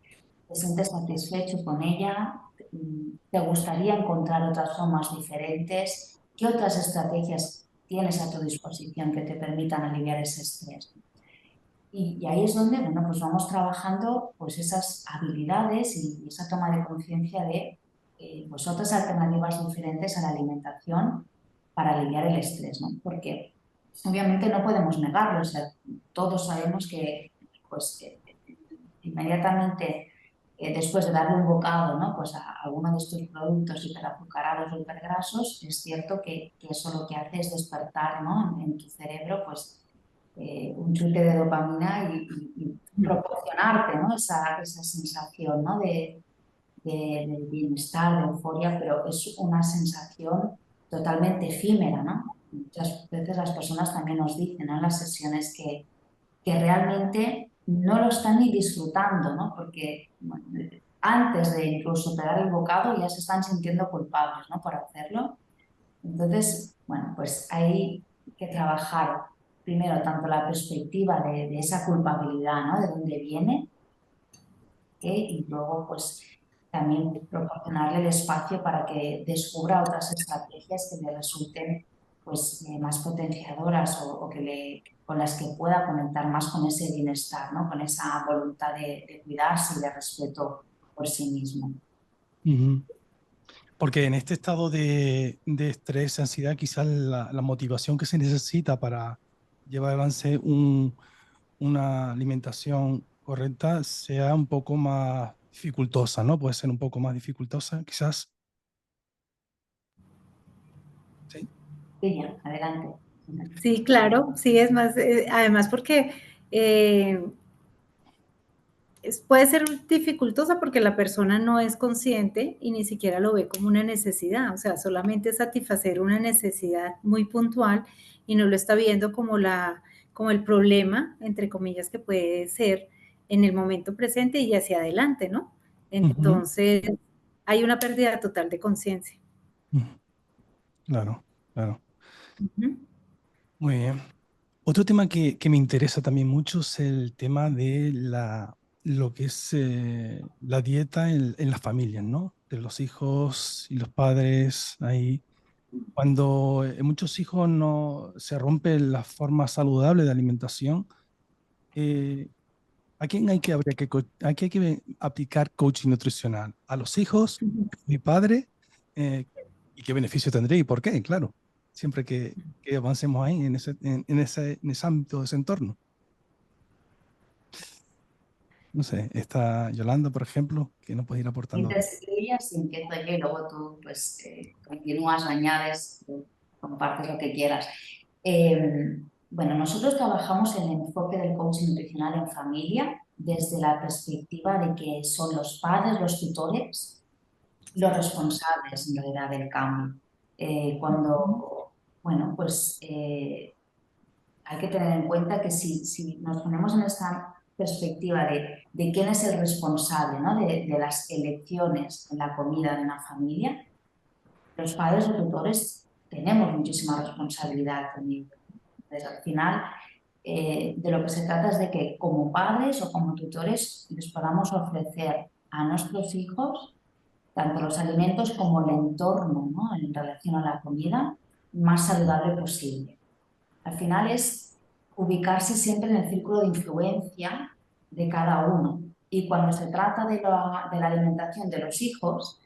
sientes satisfecho con ella? ¿Te gustaría encontrar otras formas diferentes? ¿Qué otras estrategias tienes a tu disposición que te permitan aliviar ese estrés? Y ahí es donde, bueno, pues vamos trabajando pues esas habilidades y esa toma de conciencia de pues otras alternativas diferentes a la alimentación para aliviar el estrés, ¿no? Porque obviamente no podemos negarlo, o sea, todos sabemos que pues inmediatamente después de darle un bocado, ¿no? Pues a alguno de estos productos hiperazucarados o hipergrasos, es cierto que eso lo que hace es despertar, ¿no? en tu cerebro pues, un chute de dopamina y proporcionarte, ¿no? esa sensación, ¿no? de bienestar, de euforia, pero es una sensación totalmente efímera, ¿no? Muchas veces las personas también nos dicen, ¿no? En las sesiones que realmente no lo están ni disfrutando, ¿no? Porque bueno, antes de incluso pegar el bocado ya se están sintiendo culpables, ¿no? Por hacerlo. Entonces, bueno, pues hay que trabajar primero tanto la perspectiva de esa culpabilidad, ¿no? De dónde viene, y luego pues también proporcionarle el espacio para que descubra otras estrategias que le resulten pues, más potenciadoras o con las que pueda conectar más con ese bienestar, ¿no? Con esa voluntad de cuidarse y de respeto por sí mismo. Ujú. Porque en este estado de estrés, ansiedad, quizás la motivación que se necesita para llevar adelante una alimentación correcta sea un poco más dificultosa, ¿no? Puede ser un poco más dificultosa, quizás. Sí. Ella, adelante. Sí, claro, sí, es más, además porque eh, puede ser dificultosa porque la persona no es consciente y ni siquiera lo ve como una necesidad, o sea, solamente es satisfacer una necesidad muy puntual y no lo está viendo como como el problema, entre comillas, que puede ser en el momento presente y hacia adelante, ¿no? Ujú, Entonces, hay una pérdida total de conciencia. ujú. Claro, claro. Ujú. Muy bien. Otro tema que me interesa también mucho es el tema de lo que es la dieta en las familias, ¿no? De los hijos y los padres ahí. Cuando en muchos hijos no se rompe la forma saludable de alimentación, eh, ¿a quién a quién hay que aplicar coaching nutricional? ¿A los hijos? ¿Mi padre? ¿Y qué beneficio tendré y por qué? Claro, siempre que avancemos ahí en ese ámbito, de ese entorno. No sé, está Yolanda, por ejemplo, que nos puede ir aportando. Intercedirías y empiezo yo y luego tú pues continúas, añades, compartes lo que quieras. Bueno, nosotros trabajamos en el enfoque del coaching nutricional en familia desde la perspectiva de que son los padres, los tutores, los responsables en realidad del cambio. Bueno, pues hay que tener en cuenta que si nos ponemos en esta perspectiva de quién es el responsable, ¿no? de las elecciones en la comida de una familia, los padres o tutores tenemos muchísima responsabilidad con ello. Entonces, al final, de lo que se trata es de que como padres o como tutores les podamos ofrecer a nuestros hijos tanto los alimentos como el entorno, ¿no? En relación a la comida más saludable posible. Al final es ubicarse siempre en el círculo de influencia de cada uno. Y cuando se trata de la alimentación de los hijos,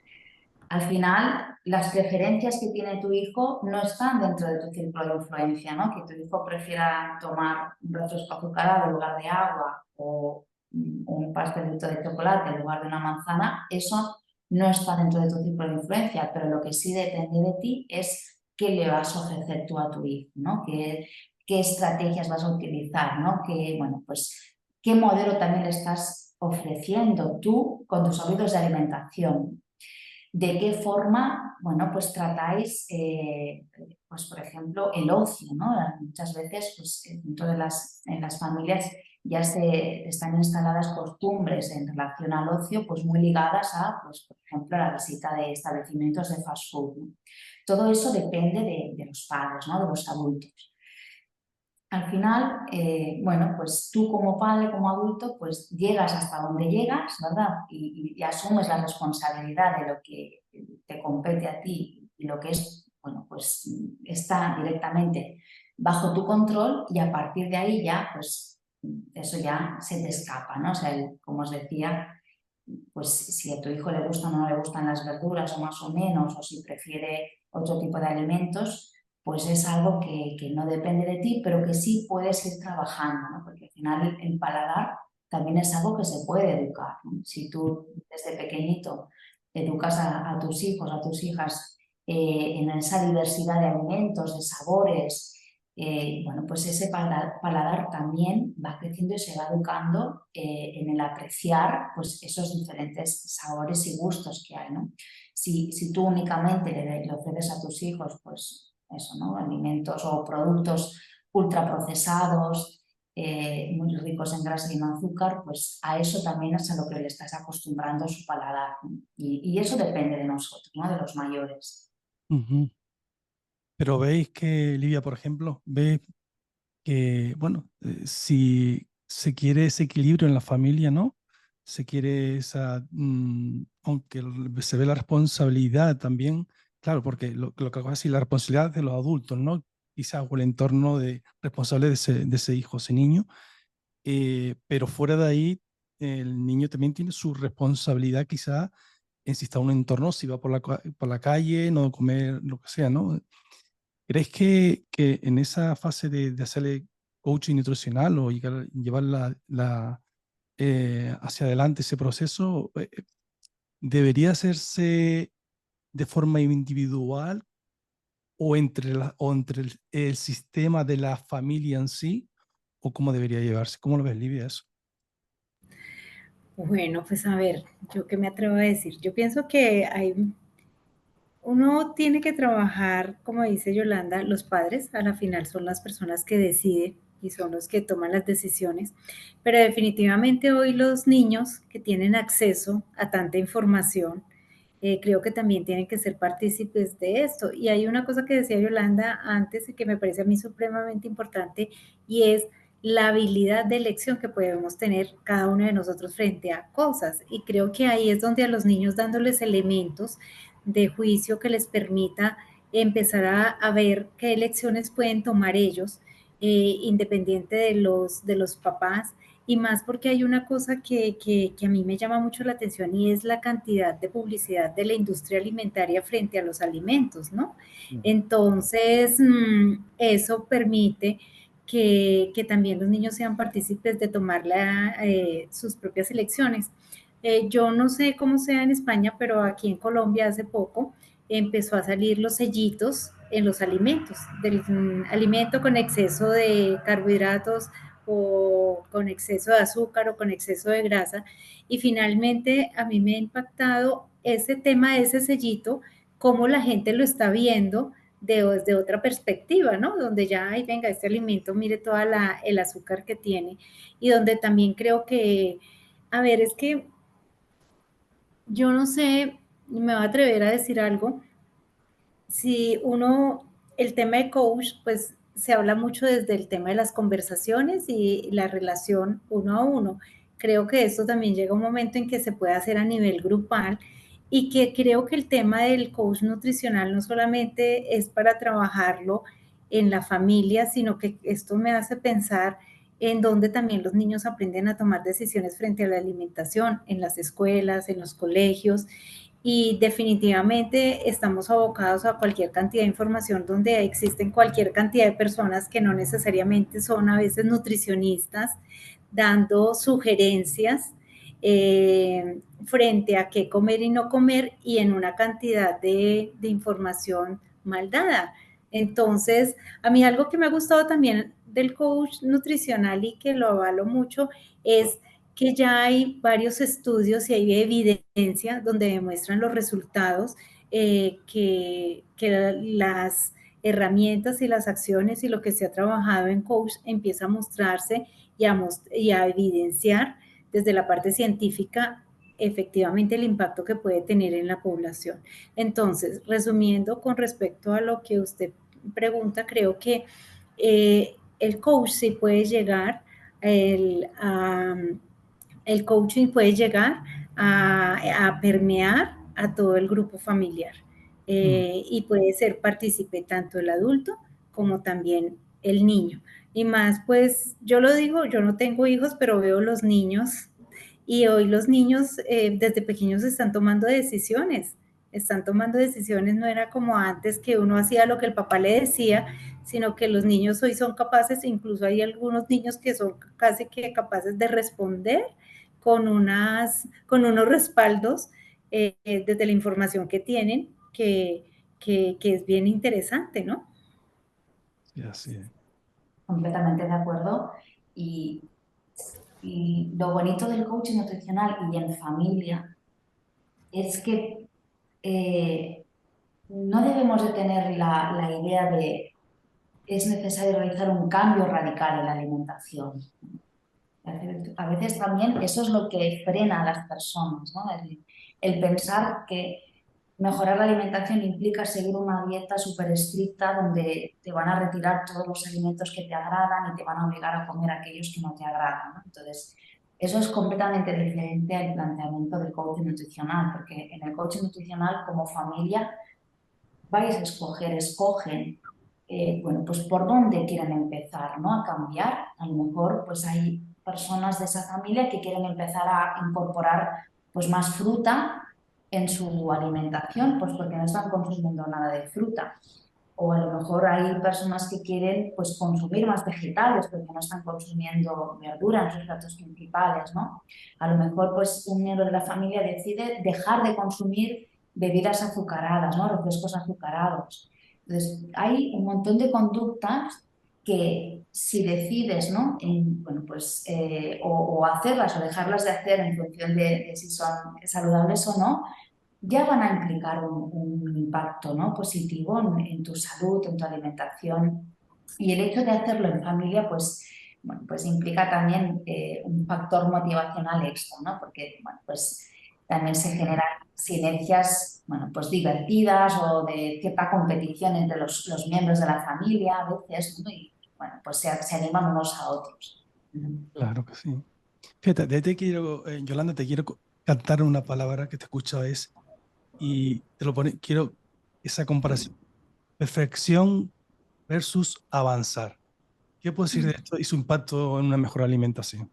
al final las preferencias que tiene tu hijo no están dentro de tu círculo de influencia, ¿no? Que tu hijo prefiera tomar un refresco azucarado en lugar de agua o un pastelito de chocolate en lugar de una manzana, eso no está dentro de tu círculo de influencia, pero lo que sí depende de ti es qué le vas a ofrecer tú a tu hijo, ¿no? Qué estrategias vas a utilizar, ¿no? Bueno, pues, qué modelo también le estás ofreciendo tú con tus hábitos de alimentación. ¿De qué forma, bueno, pues tratáis, pues por ejemplo, el ocio, ¿no? Muchas veces, pues dentro de en las familias ya están instaladas costumbres en relación al ocio, pues muy ligadas a, pues por ejemplo, la visita de establecimientos de fast food, ¿no? Todo eso depende de los padres, ¿no? De los adultos. Al final, bueno, pues tú como padre, como adulto, pues llegas hasta donde llegas, ¿verdad? Y asumes la responsabilidad de lo que te compete a ti y lo que es, bueno, pues está directamente bajo tu control y a partir de ahí ya, pues eso ya se te escapa, ¿no? O sea, como os decía, pues si a tu hijo le gustan o no le gustan las verduras o más o menos, o si prefiere otro tipo de alimentos, pues es algo que no depende de ti, pero que sí puedes ir trabajando, ¿no? Porque al final el paladar también es algo que se puede educar, ¿no? Si tú desde pequeñito educas a tus hijos, a tus hijas en esa diversidad de alimentos, de sabores, bueno, pues ese paladar también va creciendo y se va educando en el apreciar pues, esos diferentes sabores y gustos que hay, ¿no? Si tú únicamente le ofreces a tus hijos, pues eso, ¿no? Alimentos o productos ultraprocesados, muy ricos en grasa y en azúcar, pues a eso también es a lo que le estás acostumbrando su paladar, ¿no? Y eso depende de nosotros, ¿no? De los mayores. Ujú. Pero veis que, Livia, por ejemplo, veis que, bueno, si se quiere ese equilibrio en la familia, ¿no? se quiere aunque se ve la responsabilidad también, claro, porque lo que hago es decir, la responsabilidad de los adultos, ¿no? Quizás o el entorno responsable de ese hijo, ese niño, pero fuera de ahí, el niño también tiene su responsabilidad quizás en si está en un entorno, si va por la calle, no comer, lo que sea, ¿no? ¿Crees que en esa fase de hacerle coaching nutricional o llevar hacia adelante ese proceso, debería hacerse de forma individual o entre el sistema de la familia en sí, o cómo debería llevarse? ¿Cómo lo ves, Livia, eso? Bueno, pues a ver, ¿yo qué me atrevo a decir? Yo pienso que uno tiene que trabajar, como dice Yolanda, los padres a la final son las personas que deciden y son los que toman las decisiones, pero definitivamente hoy los niños que tienen acceso a tanta información, creo que también tienen que ser partícipes de esto. Y hay una cosa que decía Yolanda antes y que me parece a mí supremamente importante y es la habilidad de elección que podemos tener cada uno de nosotros frente a cosas. Y creo que ahí es donde a los niños dándoles elementos de juicio que les permita empezar a ver qué elecciones pueden tomar ellos, independiente de los papás, y más porque hay una cosa que a mí me llama mucho la atención y es la cantidad de publicidad de la industria alimentaria frente a los alimentos, ¿no? Entonces, eso permite que también los niños sean partícipes de tomar sus propias elecciones. Yo no sé cómo sea en España, pero aquí en Colombia hace poco empezó a salir los sellitos en los alimentos, del alimento con exceso de carbohidratos o con exceso de azúcar o con exceso de grasa. Y finalmente a mí me ha impactado ese tema de ese sellito, cómo la gente lo está viendo desde otra perspectiva, ¿no? Donde ya, ay, venga, este alimento, mire toda el azúcar que tiene. Y donde también creo que, a ver, es que yo no sé, me voy a atrever a decir algo, si uno, el tema de coach, pues se habla mucho desde el tema de las conversaciones y la relación uno a uno. Creo que esto también llega un momento en que se puede hacer a nivel grupal y que creo que el tema del coach nutricional no solamente es para trabajarlo en la familia, sino que esto me hace pensar en donde también los niños aprenden a tomar decisiones frente a la alimentación, en las escuelas, en los colegios, y definitivamente estamos abocados a cualquier cantidad de información donde existen cualquier cantidad de personas que no necesariamente son a veces nutricionistas, dando sugerencias frente a qué comer y no comer y en una cantidad de información mal dada. Entonces, a mí algo que me ha gustado también del coach nutricional y que lo avalo mucho es que ya hay varios estudios y hay evidencia donde demuestran los resultados que las herramientas y las acciones y lo que se ha trabajado en coach empieza a mostrarse y a evidenciar desde la parte científica efectivamente el impacto que puede tener en la población. Entonces, resumiendo con respecto a lo que usted pregunta, creo que el coach sí puede llegar el coaching puede llegar a permear a todo el grupo familiar y puede ser partícipe tanto el adulto como también el niño. Y más, pues yo lo digo, yo no tengo hijos, pero veo los niños y hoy los niños desde pequeños están tomando decisiones, no era como antes que uno hacía lo que el papá le decía, sino que los niños hoy son capaces, incluso hay algunos niños que son casi que capaces de responder con unos respaldos desde la información que tienen, que es bien interesante, ¿no? Sí, así es. Completamente de acuerdo. Y lo bonito del coaching nutricional y en familia es que no debemos de tener la idea de es necesario realizar un cambio radical en la alimentación. A veces también eso es lo que frena a las personas, ¿no? El pensar que mejorar la alimentación implica seguir una dieta súper estricta donde te van a retirar todos los alimentos que te agradan y te van a obligar a comer aquellos que no te agradan, ¿no? Entonces, Eso es completamente diferente al planteamiento del coaching nutricional, porque en el coaching nutricional como familia vais a escogen, bueno, pues por dónde quieren empezar, ¿no? A cambiar. A lo mejor pues hay personas de esa familia que quieren empezar a incorporar pues más fruta en su alimentación, pues porque no están consumiendo nada de fruta. O a lo mejor hay personas que quieren pues consumir más vegetales porque no están consumiendo verdura en sus platos principales, ¿no? A lo mejor pues un miembro de la familia decide dejar de consumir bebidas azucaradas, ¿no? Refrescos azucarados. Entonces, hay un montón de conductas que si decides, ¿no? Bueno, pues, o hacerlas o dejarlas de hacer en función de si son saludables o no, ya van a implicar un impacto, ¿no? Positivo en tu salud, en tu alimentación. Y el hecho de hacerlo en familia, pues, bueno, pues implica también un factor motivacional extra, ¿no? Porque, bueno, pues también se generan sinergias, bueno, pues divertidas o de cierta competición entre los miembros de la familia a veces, ¿no? Y, bueno, pues se animan unos a otros. Claro que sí. Fíjate, Yolanda, te quiero cantar una palabra que te escucho es, y te lo pone, quiero esa comparación. Perfección versus avanzar. ¿Qué puedo decir de esto y su impacto en una mejor alimentación?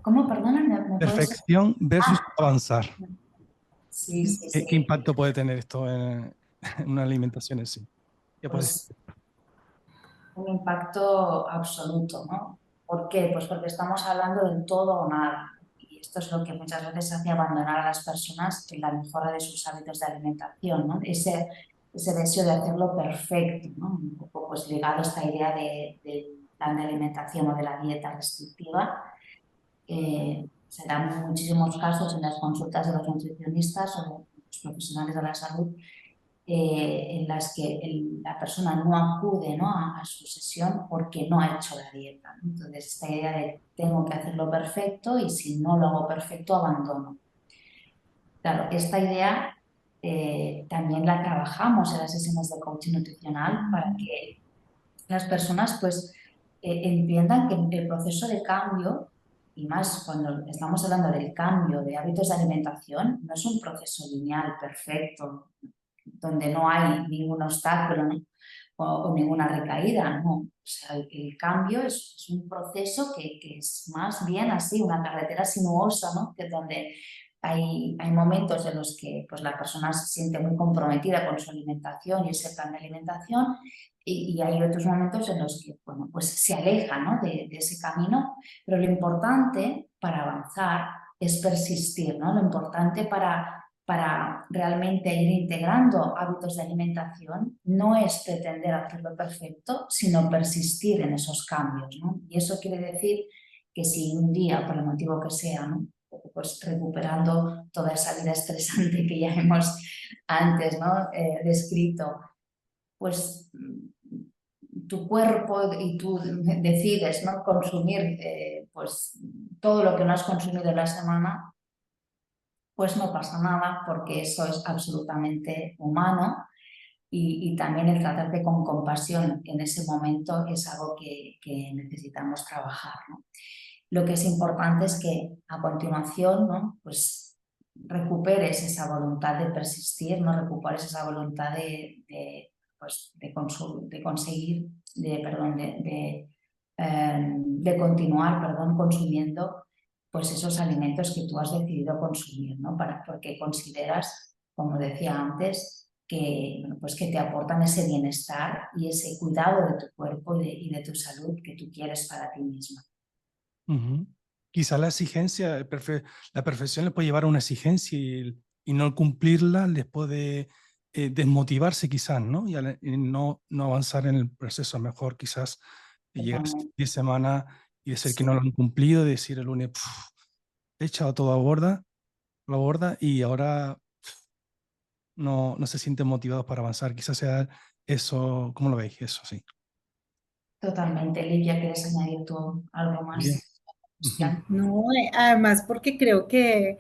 ¿Cómo? Perdona, ¿me puedes...? Perfección versus Ah, avanzar. sí, sí, ¿Qué sí. impacto puede tener esto en una alimentación en sí? ¿Qué puedes Pues decir? un impacto absoluto, ¿no? ¿Por qué? Pues porque estamos hablando del todo o nada. Y esto es lo que muchas veces hace abandonar a las personas en la mejora de sus hábitos de alimentación, ¿no? Ese deseo de hacerlo perfecto, ¿no? Un poco pues ligado a esta idea del plan de alimentación o de la dieta restrictiva. Se dan muchísimos casos en las consultas de los nutricionistas o los profesionales de la salud en las que la persona no acude, ¿no? a su sesión porque no ha hecho la dieta, ¿no? Entonces, esta idea de tengo que hacerlo perfecto y si no lo hago perfecto, abandono. Claro, esta idea también la trabajamos en las sesiones de coaching nutricional para que las personas pues entiendan que el proceso de cambio, y más cuando estamos hablando del cambio de hábitos de alimentación, no es un proceso lineal, perfecto, donde no hay ningún obstáculo, ¿no? o ninguna recaída, no. O sea, el cambio es un proceso que es más bien así, una carretera sinuosa, ¿no? Que donde hay momentos en los que pues, la persona se siente muy comprometida con su alimentación y ese plan de alimentación y hay otros momentos en los que bueno, pues se aleja, ¿no? de ese camino, pero lo importante para avanzar es persistir, ¿no? Lo importante para realmente ir integrando hábitos de alimentación no es pretender hacerlo perfecto, sino persistir en esos cambios, ¿no? Y eso quiere decir que si un día, por el motivo que sea, ¿no? Pues recuperando toda esa vida estresante que ya hemos antes, ¿no? Descrito, pues tu cuerpo y tú decides, ¿no? consumir pues, todo lo que no has consumido en la semana, pues no pasa nada porque eso es absolutamente humano y también el tratarte con compasión en ese momento es algo que necesitamos trabajar, ¿no? Lo que es importante es que a continuación, ¿no? pues recuperes esa voluntad de persistir, ¿no? recuperes esa voluntad pues, de conseguir, de continuar, perdón, consumiendo pues esos alimentos que tú has decidido consumir, ¿no? Porque consideras, como decía antes, que, bueno, pues que te aportan ese bienestar y ese cuidado de tu cuerpo y de tu salud que tú quieres para ti misma. Ujú. Quizá la exigencia, la perfección les puede llevar a una exigencia y no cumplirla les puede desmotivarse quizás, ¿no? Y no avanzar en el proceso. Mejor quizás llegar a ese fin de semana y decir que Sí. no lo han cumplido, decir el lunes, "Puf, he echado todo a la borda y ahora no se sienten motivados para avanzar. Quizás sea eso, ¿cómo lo veis? Eso sí. Totalmente. Livia, ¿quieres añadir tú algo Bien. más? Ujú. No, además porque creo que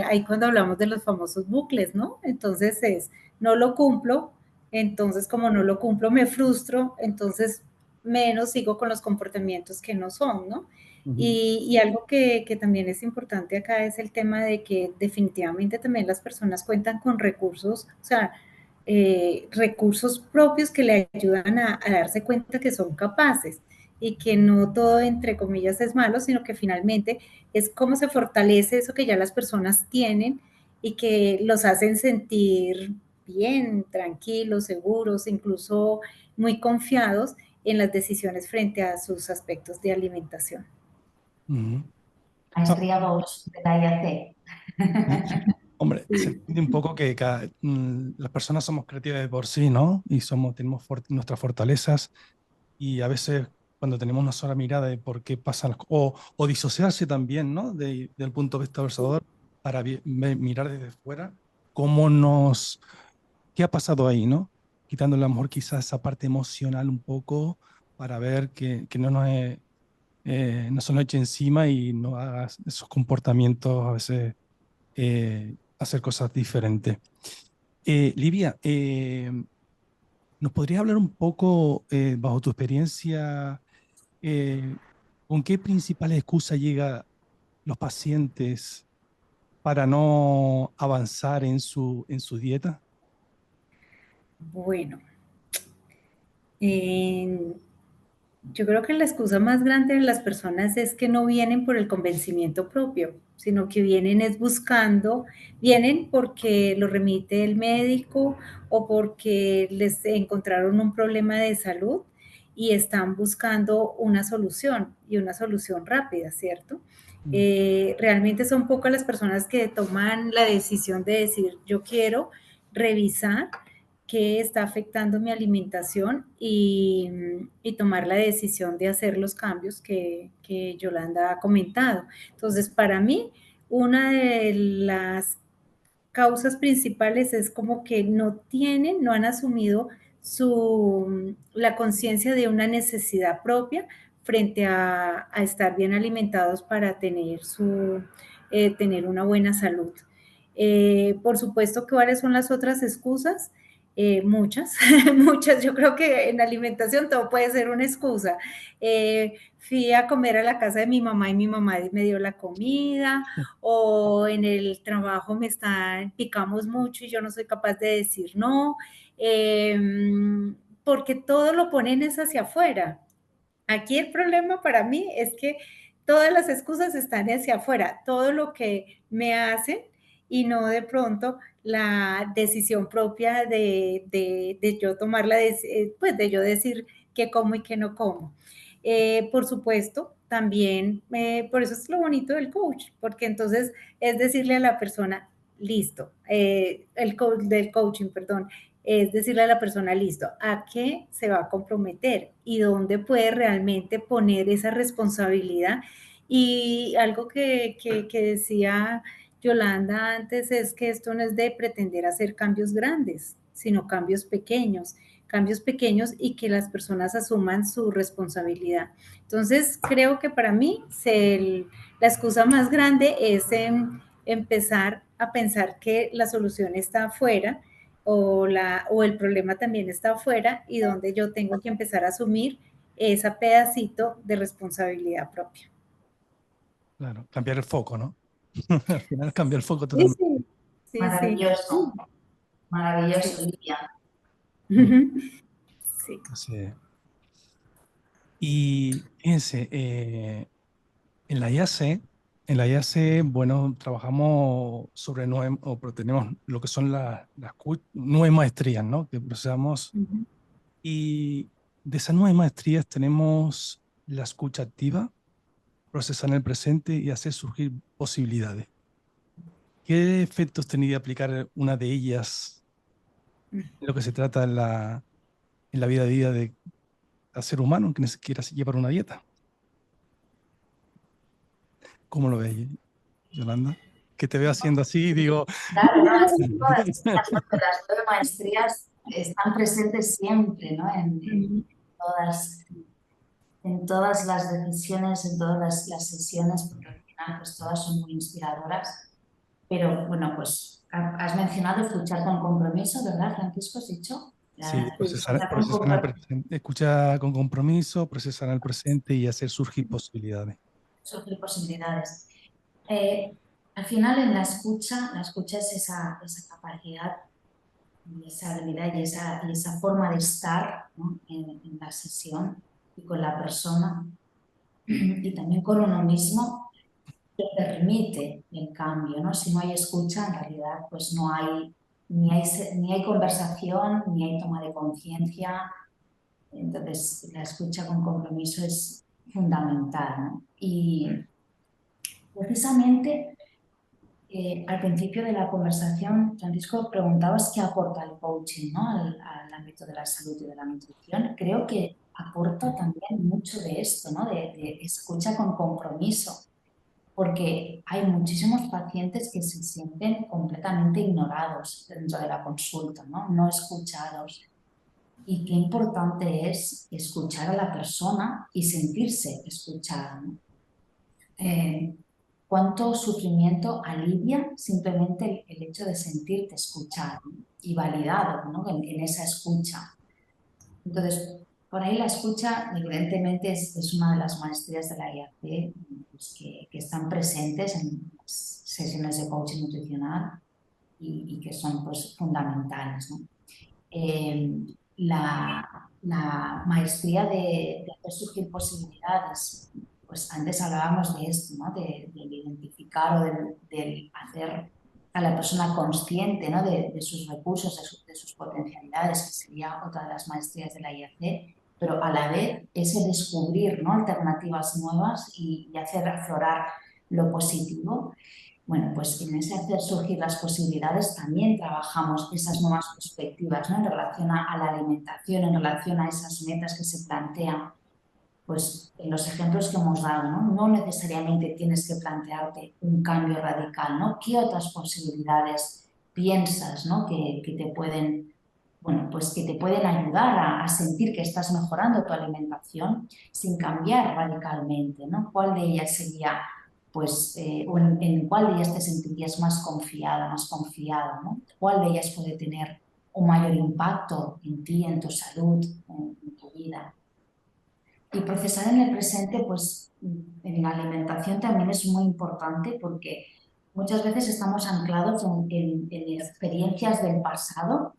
ahí cuando hablamos de los famosos bucles, ¿no? Entonces no lo cumplo, entonces como no lo cumplo me frustro, entonces menos sigo con los comportamientos que no son, ¿no? Ujú. Y algo que también es importante acá es el tema de que definitivamente también las personas cuentan con recursos, o sea, recursos propios que le ayudan a darse cuenta que son capaces y que no todo, entre comillas, es malo, sino que finalmente es cómo se fortalece eso que ya las personas tienen y que los hacen sentir bien, tranquilos, seguros, incluso muy confiados en las decisiones frente a sus aspectos de alimentación. Ujú. Maestría 2 de la IAC. Hombre, se entiende un poco que las personas somos creativas de por sí, ¿no? Y tenemos nuestras fortalezas y a veces cuando tenemos una sola mirada de por qué pasan las cosas, o disociarse también, ¿no? Del punto de vista observador para mirar desde fuera qué ha pasado ahí, ¿no? Quitándole a lo mejor quizás esa parte emocional un poco para ver que no se nos eche encima y no hagas esos comportamientos a veces hacer cosas diferentes. Livia, ¿nos podrías hablar un poco, bajo tu experiencia, eh, con qué principales excusas llegan los pacientes para no avanzar en su dieta? Bueno, en yo creo que la excusa más grande de las personas es que no vienen por el convencimiento propio, sino que vienen es buscando, vienen porque lo remite el médico o porque les encontraron un problema de salud y están buscando una solución y una solución rápida, ¿cierto? Mm. Realmente son pocas las personas que toman la decisión de decir, yo quiero revisar qué está afectando mi alimentación y tomar la decisión de hacer los cambios que Yolanda ha comentado. Entonces, para mí, una de las causas principales es como que no han asumido la conciencia de una necesidad propia frente a estar bien alimentados para tener una buena salud. Por supuesto que cuáles son las otras excusas. Muchas, muchas. Yo creo que en alimentación todo puede ser una excusa. Fui a comer a la casa de mi mamá y mi mamá me dio la comida, o en el trabajo picamos mucho y yo no soy capaz de decir no, porque todo lo ponen es hacia afuera. Aquí el problema para mí es que todas las excusas están hacia afuera, todo lo que me hacen y no de pronto la decisión propia de yo tomar pues de yo decir qué como y qué no como. Por supuesto, también, por eso es lo bonito del coach, porque entonces es decirle a la persona, listo, del coaching, perdón, es decirle a la persona, listo, ¿a qué se va a comprometer? ¿Y dónde puede realmente poner esa responsabilidad? Y algo que decía Yolanda antes es que esto no es de pretender hacer cambios grandes, sino cambios pequeños y que las personas asuman su responsabilidad. Entonces, creo que para mí la excusa más grande es empezar a pensar que la solución está afuera o el problema también está afuera y donde yo tengo que empezar a asumir ese pedacito de responsabilidad propia. Claro, cambiar el foco, ¿no? Al final cambia el foco Sí, totalmente. sí, sí, sí. Maravilloso, maravilloso, Sí. Lidia. Mm, Sí. así es. Y fíjense, en la IAC, bueno, trabajamos sobre tenemos lo que son las 9 maestrías, ¿no? Que procesamos. Ujú. Y de esas 9 maestrías tenemos la escucha activa, procesar en el presente y hacer surgir posibilidades. ¿Qué efectos tendría aplicar una de ellas en lo que se trata en la vida a día de ser humano que quiera llevar una dieta? ¿Cómo lo ves, Yolanda? Que te veo haciendo así y digo... Claro, no, es que todas las 9 maestrías están presentes siempre, ¿no? Todas, en todas las decisiones, en todas las sesiones, porque al final pues todas son muy inspiradoras. Pero bueno, pues has mencionado escuchar con compromiso, ¿verdad, Francisco? ¿Has dicho? Sí, escucha con procesar en el compro- presente, escucha con compromiso, procesar en el presente y hacer surgir posibilidades. surgir posibilidades. Eh, Al final en la escucha es esa capacidad y esa habilidad y esa forma de estar, ¿no? En la sesión y con la persona y también con uno mismo que permite el cambio, ¿no? Si no hay escucha, en realidad pues no hay ni hay conversación, ni hay toma de conciencia. Entonces, la escucha con compromiso es fundamental, ¿no? Y precisamente al principio de la conversación, Francisco, preguntabas qué aporta el coaching, ¿no? Al ámbito de la salud y de la nutrición. Creo que aporta también mucho de esto, ¿no? De escucha con compromiso, porque hay muchísimos pacientes que se sienten completamente ignorados dentro de la consulta, ¿no? No escuchados. Y qué importante es escuchar a la persona y sentirse escuchada, ¿no? Eh, Cuánto sufrimiento alivia simplemente el hecho de sentirte escuchado, ¿no? Y validado, ¿no? En esa escucha. Entonces, por ahí la escucha, evidentemente, es una de las maestrías de la IAC pues, que están presentes en las sesiones de coaching nutricional y que son pues, fundamentales, ¿no? La maestría de hacer surgir posibilidades, pues antes hablábamos de esto, ¿no? De identificar o de hacer a la persona consciente, ¿no? De sus recursos, de sus potencialidades, que sería otra de las maestrías de la IAC, pero a la vez ese descubrir, ¿no? Alternativas nuevas y hacer aflorar lo positivo. Bueno, pues en ese hacer surgir las posibilidades también trabajamos esas nuevas perspectivas, ¿no? En relación a la alimentación, en relación a esas metas que se plantean. Pues en los ejemplos que hemos dado, ¿no? No necesariamente tienes que plantearte un cambio radical, ¿no? ¿Qué otras posibilidades piensas, ¿no? Que te pueden, bueno, pues que te pueden ayudar a sentir que estás mejorando tu alimentación sin cambiar radicalmente, ¿no? ¿Cuál de ellas sería, pues, o en cuál de ellas te sentirías más confiada, más confiado, ¿no? ¿Cuál de ellas puede tener un mayor impacto en ti, en tu salud, en tu vida? Y procesar en el presente, pues en la alimentación también es muy importante porque muchas veces estamos anclados en experiencias del pasado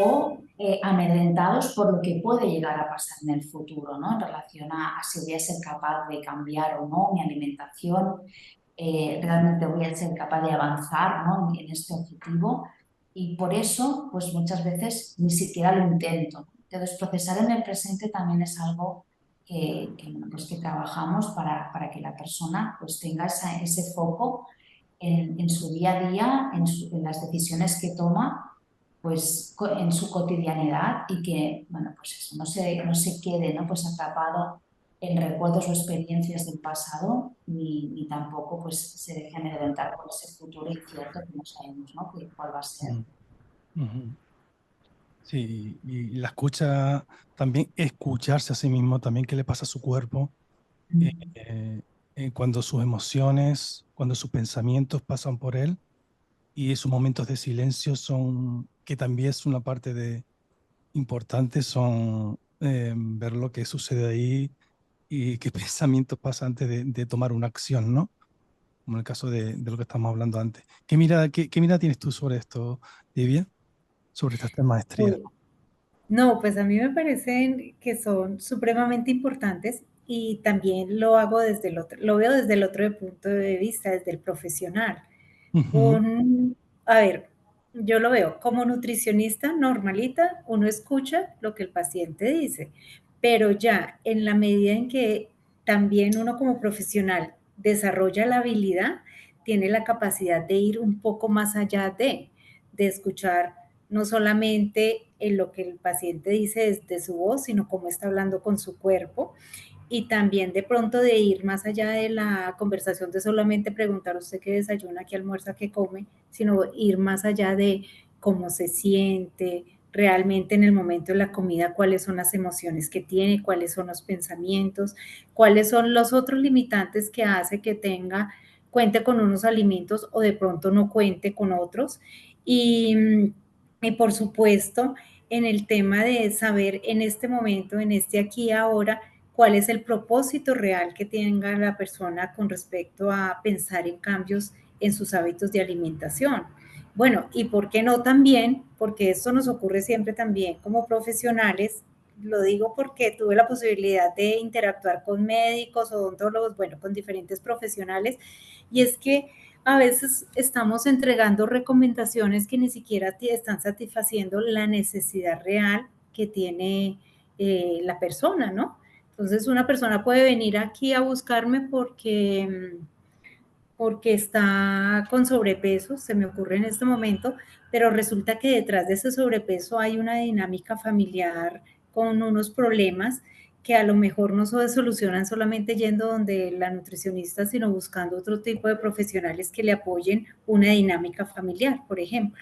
o amedrentados por lo que puede llegar a pasar en el futuro, ¿no? En relación a si voy a ser capaz de cambiar o no mi alimentación, realmente voy a ser capaz de avanzar, ¿no? En este objetivo. Y por eso, pues muchas veces ni siquiera lo intento. Entonces, procesar en el presente también es algo bueno, pues que trabajamos para que la persona pues tenga ese foco en su día a día, en las decisiones que toma, pues en su cotidianidad y que, bueno, pues eso, no se quede, ¿no? Pues atrapado en recuerdos o experiencias del pasado ni tampoco pues se deje amedrentar por ese futuro incierto que no sabemos, ¿no? ¿Cuál va a ser? Ujú. Sí, y la escucha, también escucharse a sí mismo, también qué le pasa a su cuerpo, eh, cuando sus emociones, cuando sus pensamientos pasan por él y esos momentos de silencio son, que también es una parte importante, son ver lo que sucede ahí y qué pensamientos pasan antes de tomar una acción, ¿no? Como en el caso de lo que estamos hablando antes. ¿Qué mirada tienes tú sobre esto, Livia? Sobre estas tres maestrías. Uy, no, pues a mí me parecen que son supremamente importantes y también lo hago desde el otro, lo veo desde el otro punto de vista, desde el profesional. Ujú, Un, a ver, yo lo veo como nutricionista normalita, uno escucha lo que el paciente dice, pero ya en la medida en que también uno como profesional desarrolla la habilidad, tiene la capacidad de ir un poco más allá de escuchar no solamente en lo que el paciente dice desde su voz, sino cómo está hablando con su cuerpo y también de pronto de ir más allá de la conversación de solamente preguntar usted qué desayuna, qué almuerza, qué come, sino ir más allá de cómo se siente realmente en el momento de la comida, cuáles son las emociones que tiene, cuáles son los pensamientos, cuáles son los otros limitantes que hace que cuente con unos alimentos o de pronto no cuente con otros. Y por supuesto, en el tema de saber en este momento, en este aquí y ahora, cuál es el propósito real que tenga la persona con respecto a pensar en cambios en sus hábitos de alimentación. Bueno, y por qué no también, porque esto nos ocurre siempre también como profesionales, lo digo porque tuve la posibilidad de interactuar con médicos, odontólogos, bueno, con diferentes profesionales, y es que a veces estamos entregando recomendaciones que ni siquiera están satisfaciendo la necesidad real que tiene la persona, ¿no? Entonces una persona puede venir aquí a buscarme porque está con sobrepeso, se me ocurre en este momento, pero resulta que detrás de ese sobrepeso hay una dinámica familiar con unos problemas que a lo mejor no se solucionan solamente yendo donde la nutricionista, sino buscando otro tipo de profesionales que le apoyen una dinámica familiar, por ejemplo.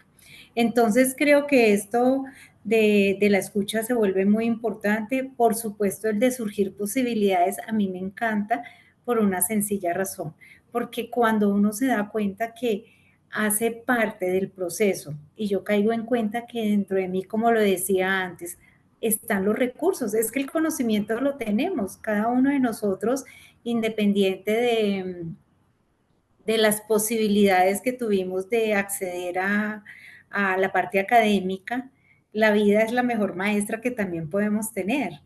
Entonces creo que esto de la escucha se vuelve muy importante. Por supuesto, el de surgir posibilidades a mí me encanta por una sencilla razón, porque cuando uno se da cuenta que hace parte del proceso y yo caigo en cuenta que dentro de mí, como lo decía antes, están los recursos, es que el conocimiento lo tenemos, cada uno de nosotros, independiente de las posibilidades que tuvimos de acceder a la parte académica, la vida es la mejor maestra que también podemos tener.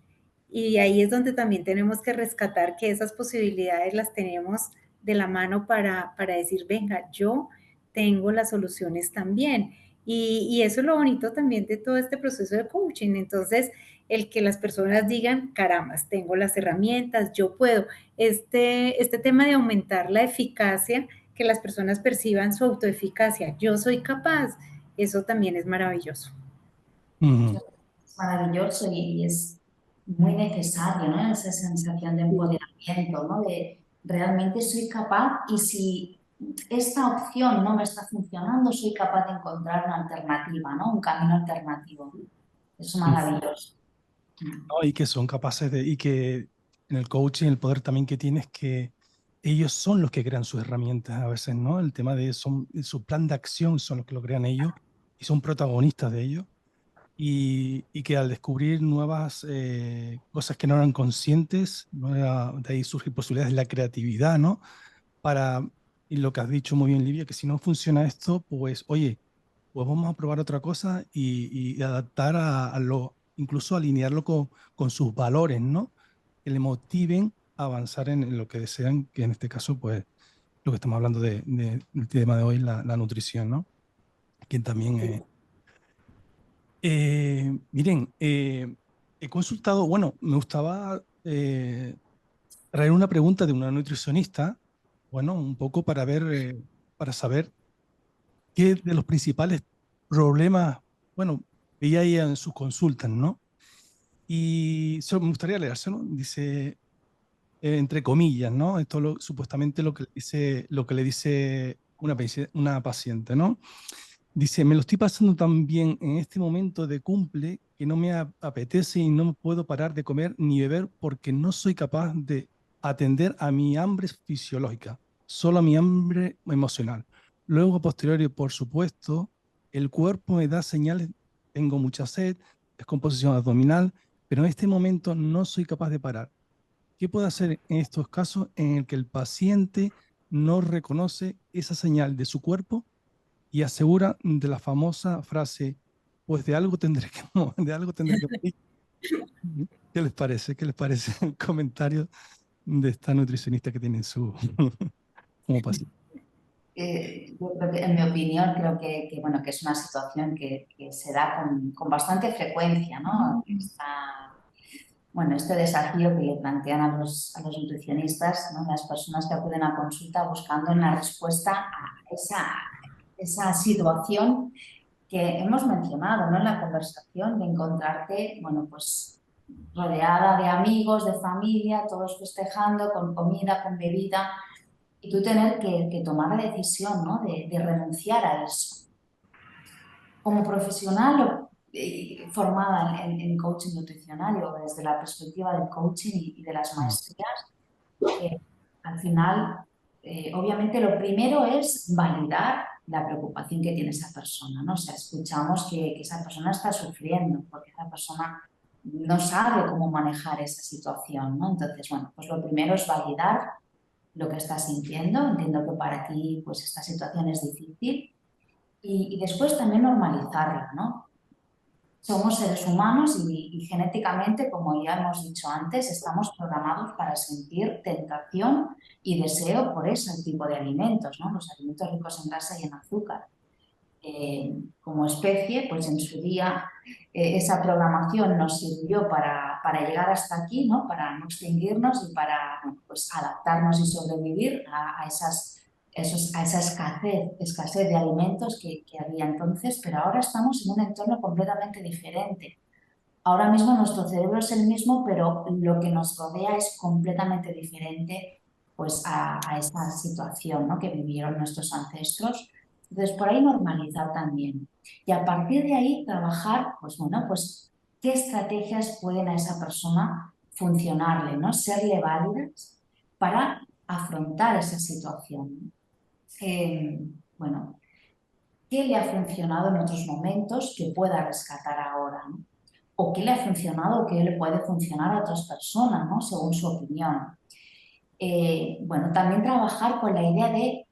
Y ahí es donde también tenemos que rescatar que esas posibilidades las tenemos de la mano para decir, venga, yo tengo las soluciones también. Y eso es lo bonito también de todo este proceso de coaching. Entonces, el que las personas digan, carambas, tengo las herramientas, yo puedo. Este tema de aumentar la eficacia, que las personas perciban su autoeficacia, yo soy capaz, eso también es maravilloso. Ujú. Es maravilloso y es muy necesario, ¿no? Esa sensación de empoderamiento, ¿no? De realmente soy capaz y si esta opción no me está funcionando, soy capaz de encontrar una alternativa, ¿no? Un camino alternativo. Es maravilloso. ¿No? Y que son capaces de, y que en el coaching el poder también que tiene es que ellos son los que crean sus herramientas a veces, ¿no? El tema de su plan de acción son los que lo crean ellos y son protagonistas de ello. Y que al descubrir nuevas cosas que no eran conscientes, de ahí surgen posibilidades de la creatividad, ¿no? Para, y lo que has dicho muy bien, Livia, que si no funciona esto, pues, oye, pues vamos a probar otra cosa y adaptar a lo, incluso alinearlo con sus valores, ¿no? Que le motiven a avanzar en lo que desean, que en este caso, pues, lo que estamos hablando del tema de hoy, la nutrición, ¿no? Que también miren, he consultado, bueno, me gustaba traer una pregunta de una nutricionista, bueno, un poco para ver, para saber qué de los principales problemas, bueno, veía ella en sus consultas, ¿no? Y me gustaría leérselo, dice, entre comillas, ¿no? Esto supuestamente lo que le dice una paciente, ¿no? Dice, me lo estoy pasando tan bien en este momento de cumple que no me apetece y no me puedo parar de comer ni beber porque no soy capaz de atender a mi hambre fisiológica, solo a mi hambre emocional. Luego, a posteriori, por supuesto, el cuerpo me da señales, tengo mucha sed, descomposición abdominal, pero en este momento no soy capaz de parar. ¿Qué puedo hacer en estos casos en el que el paciente no reconoce esa señal de su cuerpo y asegura de la famosa frase, pues de algo tendré que, de algo tendré que morir? ¿Qué les parece? ¿Qué les parece el comentario de esta nutricionista que tiene su como paciente? Yo creo que, en mi opinión, creo bueno, que es una situación que se da con bastante frecuencia, ¿no? Bueno, este desafío que le plantean a los nutricionistas, ¿no? Las personas que acuden a consulta buscando una respuesta a esa situación que hemos mencionado, ¿no? En la conversación, de encontrarte, bueno, pues rodeada de amigos, de familia, todos festejando, con comida, con bebida, y tú tener que tomar la decisión, ¿no? De renunciar a eso. Como profesional formada en coaching nutricional o desde la perspectiva del coaching y de las Mm, maestrías, al final, obviamente lo primero es validar la preocupación que tiene esa persona, ¿no? O sea, escuchamos que esa persona está sufriendo porque esa persona no sabe cómo manejar esa situación, ¿no? Entonces, bueno, pues lo primero es validar lo que estás sintiendo. Entiendo que para ti, pues esta situación es difícil y después también normalizarla, ¿no? Somos seres humanos y genéticamente, como ya hemos dicho antes, estamos programados para sentir tentación y deseo por ese tipo de alimentos, ¿no? Los alimentos ricos en grasa y en azúcar. Como especie, pues en su día esa programación nos sirvió para llegar hasta aquí, ¿no? Para no extinguirnos y para, bueno, pues adaptarnos y sobrevivir a esa escasez de alimentos que había entonces, pero ahora estamos en un entorno completamente diferente. Ahora mismo nuestro cerebro es el mismo, pero lo que nos rodea es completamente diferente, pues a esta situación, ¿no? Que vivieron nuestros ancestros. Entonces, por ahí normalizar también. Y a partir de ahí trabajar, pues bueno, pues qué estrategias pueden a esa persona funcionarle, ¿no? Serle válidas para afrontar esa situación. Bueno, ¿qué le ha funcionado en otros momentos que pueda rescatar ahora, ¿no? O qué le ha funcionado o qué le puede funcionar a otras personas, ¿no? Según su opinión. Bueno, también trabajar con la idea de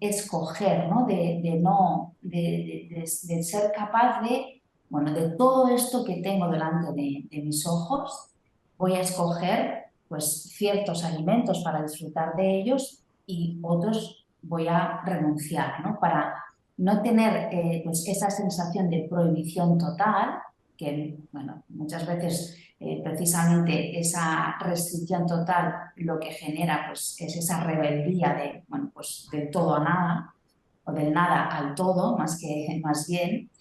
escoger, ¿no? De ser capaz de, bueno, de todo esto que tengo delante de mis ojos, voy a escoger pues ciertos alimentos para disfrutar de ellos y otros voy a renunciar, ¿no? Para no tener pues esa sensación de prohibición total, que bueno, muchas veces precisamente esa restricción total lo que genera pues, es esa rebeldía de, bueno, pues, del todo a nada o del nada al todo, más bien.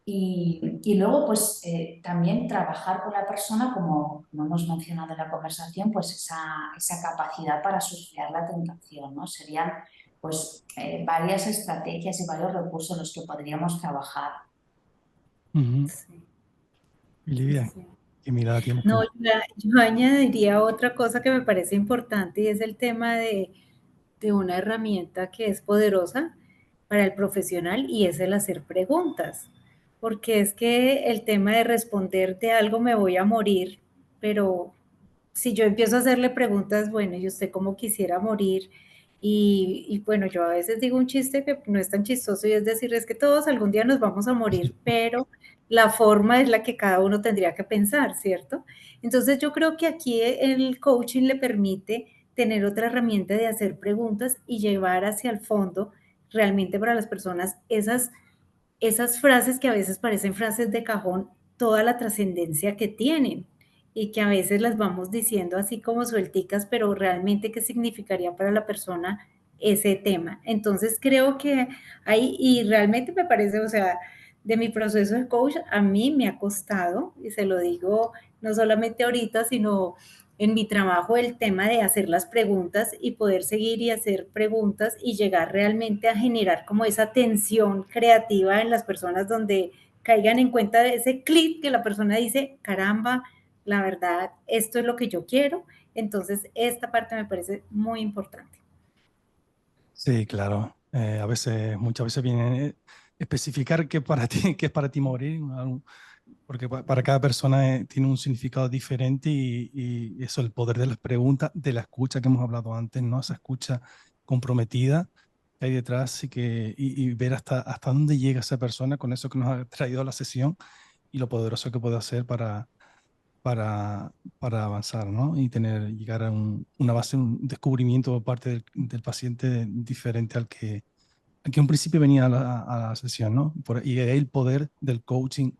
Y luego, pues también trabajar con la persona, como hemos mencionado en la conversación, pues esa capacidad para surfear la tentación, ¿no? Serían pues varias estrategias y varios recursos los que podríamos trabajar. Ujú. Sí, Lidia, sí. qué mirada tienes No, tú. yo añadiría otra cosa que me parece importante y es el tema de una herramienta que es poderosa para el profesional y es el hacer preguntas. Porque es que el tema de responder de algo me voy a morir, pero si yo empiezo a hacerle preguntas, bueno, ¿y usted cómo quisiera morir? Y bueno, yo a veces digo un chiste que no es tan chistoso y es decir, es que todos algún día nos vamos a morir, pero la forma es la que cada uno tendría que pensar, ¿cierto? Entonces yo creo que aquí el coaching le permite tener otra herramienta de hacer preguntas y llevar hacia el fondo realmente para las personas esas frases que a veces parecen frases de cajón, toda la trascendencia que tienen y que a veces las vamos diciendo así como suelticas, pero realmente qué significaría para la persona ese tema. Entonces creo que ahí, y realmente me parece, o sea, de mi proceso de coach, a mí me ha costado, y se lo digo no solamente ahorita, sino en mi trabajo, el tema de hacer las preguntas y poder seguir y hacer preguntas y llegar realmente a generar como esa tensión creativa en las personas donde caigan en cuenta de ese clic que la persona dice, caramba, la verdad, esto es lo que yo quiero. Entonces, esta parte me parece muy importante. Sí, claro. A veces, muchas veces viene especificar qué para ti, qué es para ti morir, porque para cada persona tiene un significado diferente y eso, el poder de las preguntas, de la escucha que hemos hablado antes, ¿no? Esa escucha comprometida que hay detrás y ver hasta dónde llega esa persona con eso que nos ha traído a la sesión y lo poderoso que puede hacer para, para avanzar, ¿no? Y llegar a una base, un descubrimiento por parte del paciente diferente al que en principio venía a la sesión, ¿no? Y ahí el poder del coaching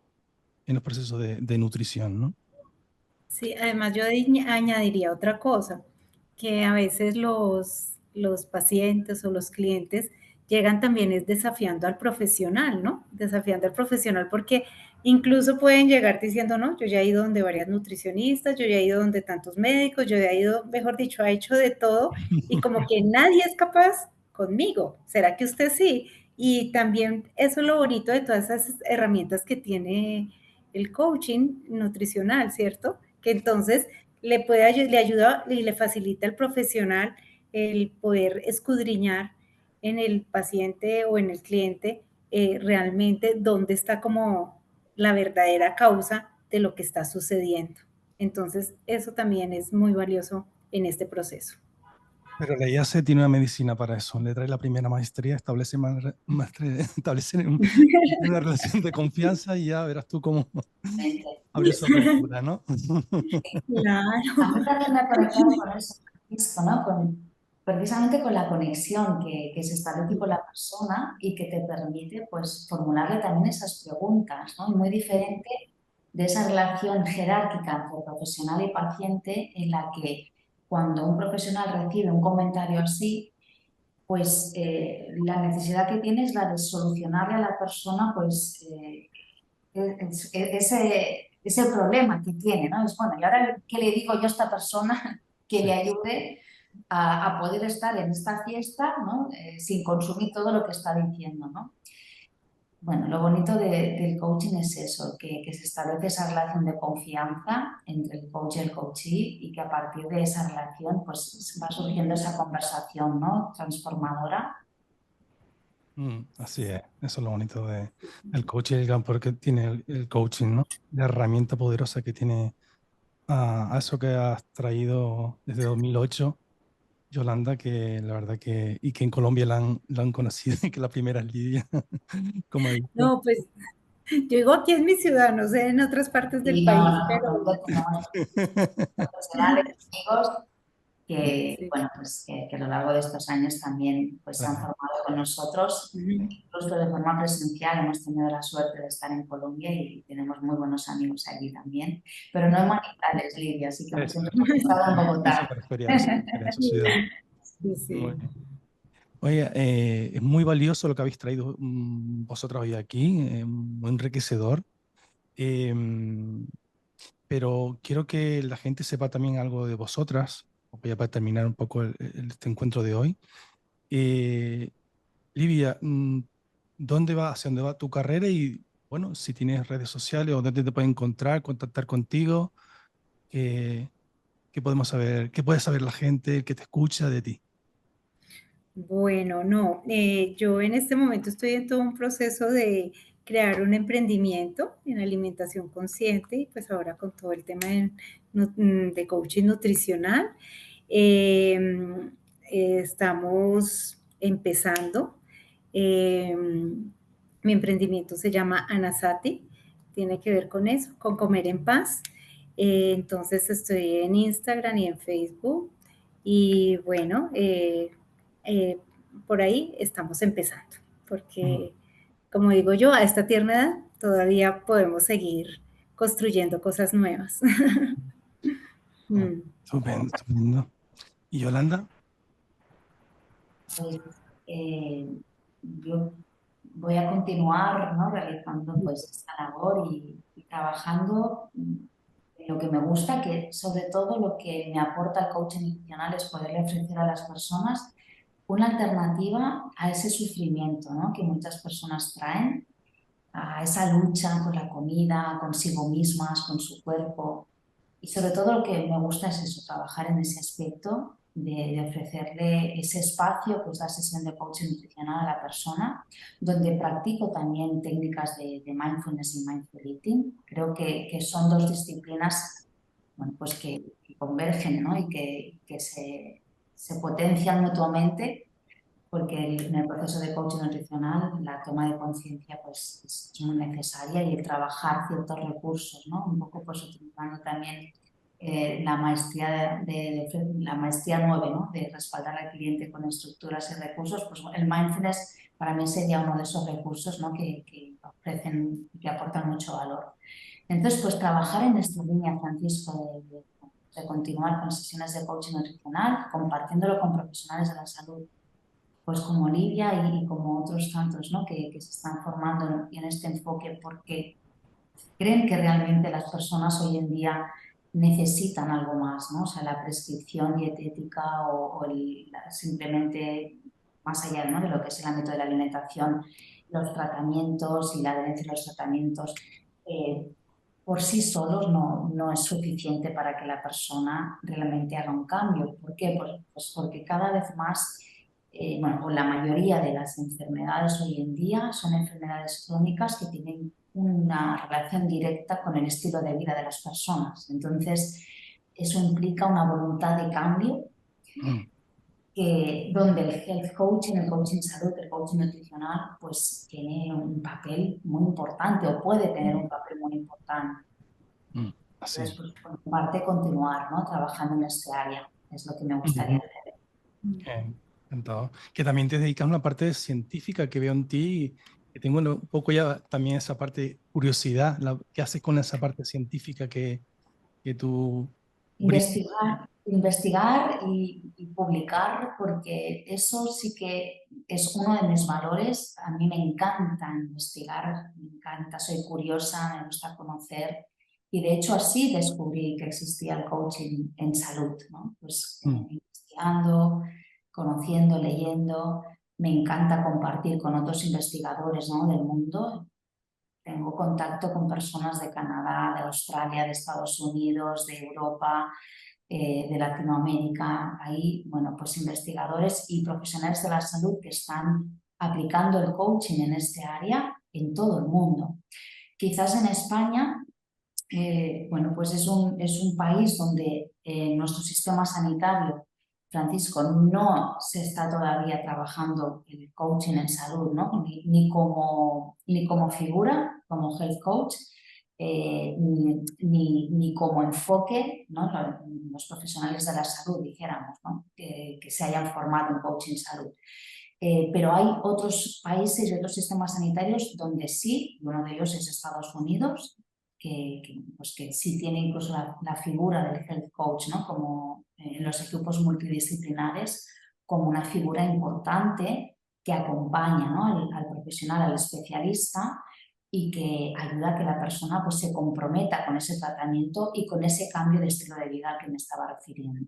en los procesos de nutrición, ¿no? Sí, además yo añadiría otra cosa, que a veces los pacientes o los clientes llegan también es desafiando al profesional, ¿no? Desafiando al profesional porque incluso pueden llegar diciendo, no, yo ya he ido donde varias nutricionistas, yo ya he ido donde tantos médicos, yo ya he ido, mejor dicho, ha hecho de todo y como que nadie es capaz conmigo. ¿Será que usted sí? Y también eso es lo bonito de todas esas herramientas que tiene el coaching nutricional, ¿cierto? Que entonces le ayuda y le facilita al profesional el poder escudriñar en el paciente o en el cliente realmente dónde está como la verdadera causa de lo que está sucediendo. Entonces, eso también es muy valioso en este proceso. Pero la IAC tiene una medicina para eso. Le trae la primera maestría, establece, establece una relación de confianza y ya verás tú cómo abre su apertura, ¿no? A mí Claro. también me ha conectado con eso, Francisco, ¿no? Precisamente con la conexión que se establece con la persona y que te permite pues, formularle también esas preguntas, ¿no? Y muy diferente de esa relación jerárquica entre profesional y paciente en la que cuando un profesional recibe un comentario así, pues la necesidad que tiene es la de solucionarle a la persona pues ese problema que tiene, ¿no? Es bueno, ¿y ahora qué le digo yo a esta persona que Sí. le ayude a poder estar en esta fiesta, ¿no? Sin consumir todo lo que está diciendo, ¿no? Bueno, lo bonito del coaching es eso, que se establece esa relación de confianza entre el coach y el coachee y que a partir de esa relación pues va surgiendo esa conversación, ¿no? Transformadora. Así es, eso es lo bonito del coaching, el gran poder que tiene el coaching, ¿no? La herramienta poderosa que tiene a eso que has traído desde 2008, Yolanda, que la verdad que, y que en Colombia la han conocido, y que la primera es Lidia, como he dicho. No, pues yo digo aquí en mi ciudad, no sé en otras partes del Y no, país, no, pero no tenemos profesionales, amigos que, sí. bueno, pues que a lo largo de estos años también pues, se han Claro, formado con nosotros, incluso de forma presencial. Hemos tenido la suerte de estar en Colombia y tenemos muy buenos amigos allí también, pero no en Manizales, Lidia, así que eso, siempre hemos estado en eso Bogotá. me refería a su ciudad. Sí, Muy sí. bien. Oye, es muy valioso lo que habéis traído vosotros hoy aquí, muy enriquecedor. Em, pero quiero que la gente sepa también algo de vosotras, ya para terminar un poco este encuentro de hoy. Eh, Livia, hacia dónde va tu carrera? Y bueno, si tienes redes sociales o dónde te pueden encontrar, contactar contigo, eh, ¿qué podemos saber? ¿Qué puede saber la gente, el que te escucha de ti? Bueno, no, yo en este momento estoy en todo un proceso de crear un emprendimiento en alimentación consciente y pues ahora con todo el tema de coaching nutricional. Em, estamos empezando. Mi emprendimiento se llama Anasati, tiene que ver con eso, con comer en paz. Entonces estoy en Instagram y en Facebook y bueno, eh, por ahí estamos empezando, Mm, porque como digo yo, a esta tierna edad todavía podemos seguir construyendo cosas nuevas. oh, Mm. estupendo, estupendo. ¿Y Yolanda? Pues yo voy a continuar, ¿no? Realizando pues esta labor y trabajando en lo que me gusta, que sobre todo lo que me aporta el coaching nutricional es poderle ofrecer a las personas una alternativa a ese sufrimiento, ¿no? Que muchas personas traen, a esa lucha con la comida, consigo mismas, con su cuerpo. Y sobre todo lo que me gusta es eso, trabajar en ese aspecto de ofrecerle ese espacio, pues la sesión de coaching nutricional a la persona, donde practico también técnicas de mindfulness y mindful eating. Creo que son dos disciplinas bueno, pues que convergen, ¿no? Y que se potencian mutuamente porque en el proceso de coaching nutricional la toma de conciencia pues, es muy necesaria y el trabajar ciertos recursos, ¿no? Un poco pues utilizando también la maestría la maestría 9, ¿no? De respaldar al cliente con estructuras y recursos, pues el mindfulness para mí sería uno de esos recursos, ¿no? que ofrecen y que aportan mucho valor. Entonces, pues trabajar en esta línea, Francisco, de continuar con sesiones de coaching nutricional, compartiéndolo con profesionales de la salud pues como Olivia y como otros tantos, ¿no? que se están formando en este enfoque porque creen que realmente las personas hoy en día necesitan algo más, ¿no? O sea, la prescripción dietética simplemente más allá, ¿no? De lo que es el ámbito de la alimentación, los tratamientos y la adherencia a los tratamientos eh, por sí solos no es suficiente para que la persona realmente haga un cambio. ¿Por qué? Pues porque cada vez más bueno, o la mayoría de las enfermedades hoy en día son enfermedades crónicas que tienen una relación directa con el estilo de vida de las personas. Entonces, eso implica una voluntad de cambio donde el health coaching, el coaching salud, el coaching nutricional, pues tiene un papel muy importante o puede tener un papel muy importante. Así. Entonces, pues, por mi parte, continuar, ¿no?, trabajando en este área. Es lo que me gustaría hacer. Encantado. Que también te dedicas a una parte científica que veo en ti, que tengo un poco ya también esa parte curiosidad, ¿qué haces con esa parte científica que tú... Investigar y publicar, porque eso sí que es uno de mis valores. A mí me encanta investigar, me encanta, soy curiosa, me gusta conocer, y de hecho así descubrí que existía el coaching en salud, ¿no? Pues investigando, conociendo, leyendo. Me encanta compartir con otros investigadores, ¿no?, del mundo. Tengo contacto con personas de Canadá, de Australia, de Estados Unidos, de Europa, de Latinoamérica. Hay, bueno, pues investigadores y profesionales de la salud que están aplicando el coaching en este área en todo el mundo. Quizás en España, bueno, pues es un país donde nuestro sistema sanitario, Francisco, no se está todavía trabajando el coaching en salud, ¿no?, ni como figura, como health coach, ni como enfoque, ¿no?, los profesionales de la salud, dijéramos, ¿no?, que se hayan formado en coaching salud. Pero hay otros países y otros sistemas sanitarios donde sí, y uno de ellos es Estados Unidos, pues que sí tiene incluso la figura del health coach, ¿no?, como en los equipos multidisciplinares, como una figura importante que acompaña, ¿no?, al profesional, al especialista, y que ayuda a que la persona, pues, se comprometa con ese tratamiento y con ese cambio de estilo de vida al que me estaba refiriendo.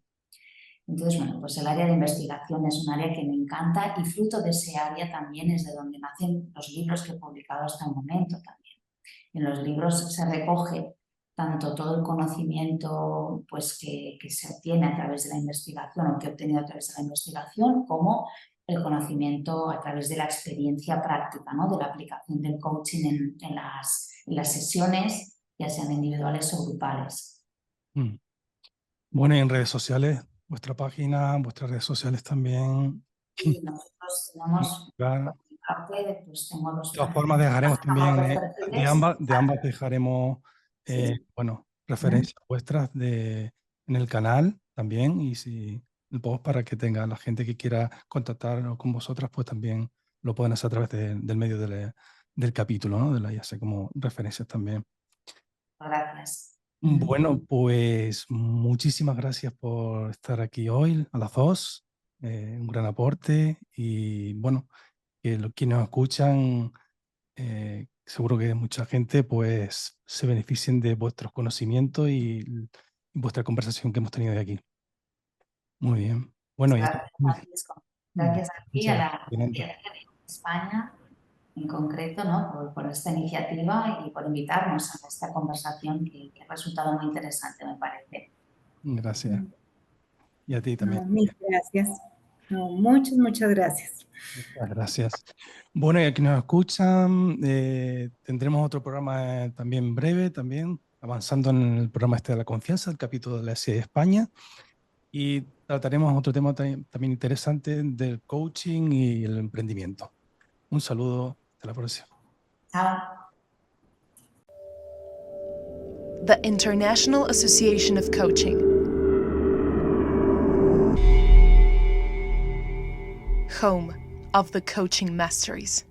Entonces, bueno, pues el área de investigación es un área que me encanta, y fruto de ese área también es de donde nacen los libros que he publicado hasta el momento también. En los libros se recoge tanto todo el conocimiento, pues, que se obtiene a través de la investigación, o que he obtenido a través de la investigación, como el conocimiento a través de la experiencia práctica, ¿no?, de la aplicación del coaching en las sesiones, ya sean individuales o grupales. Bueno, y en redes sociales, vuestra página, vuestras redes sociales también. Y nosotros tenemos, Claro. por mi parte, pues tengo dos. De todas formas, dejaremos también, de ambas dejaremos, bueno, referencias vuestras en el canal también, y si el post, para que tenga la gente que quiera contactar con vosotras, pues también lo pueden hacer a través del medio del capítulo, ¿no? Ya sé, como referencias también. Gracias. Bueno, pues muchísimas gracias por estar aquí hoy a las dos. Un gran aporte, y bueno, que quienes nos escuchan, seguro que mucha gente, pues, se beneficien de vuestros conocimientos y vuestra conversación que hemos tenido de aquí. Muy bien. Bueno, Gracias, Francisco. Gracias a ti, a la Excelente. de España en concreto, ¿no?, por esta iniciativa y por invitarnos a esta conversación que ha resultado muy interesante, me parece. Gracias. Y a ti también. No, mil gracias. No, muchas gracias. Muchas gracias. Bueno, y a quienes nos escuchan, tendremos otro programa también breve, también avanzando en el programa de la confianza, el capítulo de la SIE de España, y trataremos otro tema también interesante del coaching y el emprendimiento. Un saludo, hasta la próxima. Chao. The International Association of Coaching. Home of the Coaching Masteries.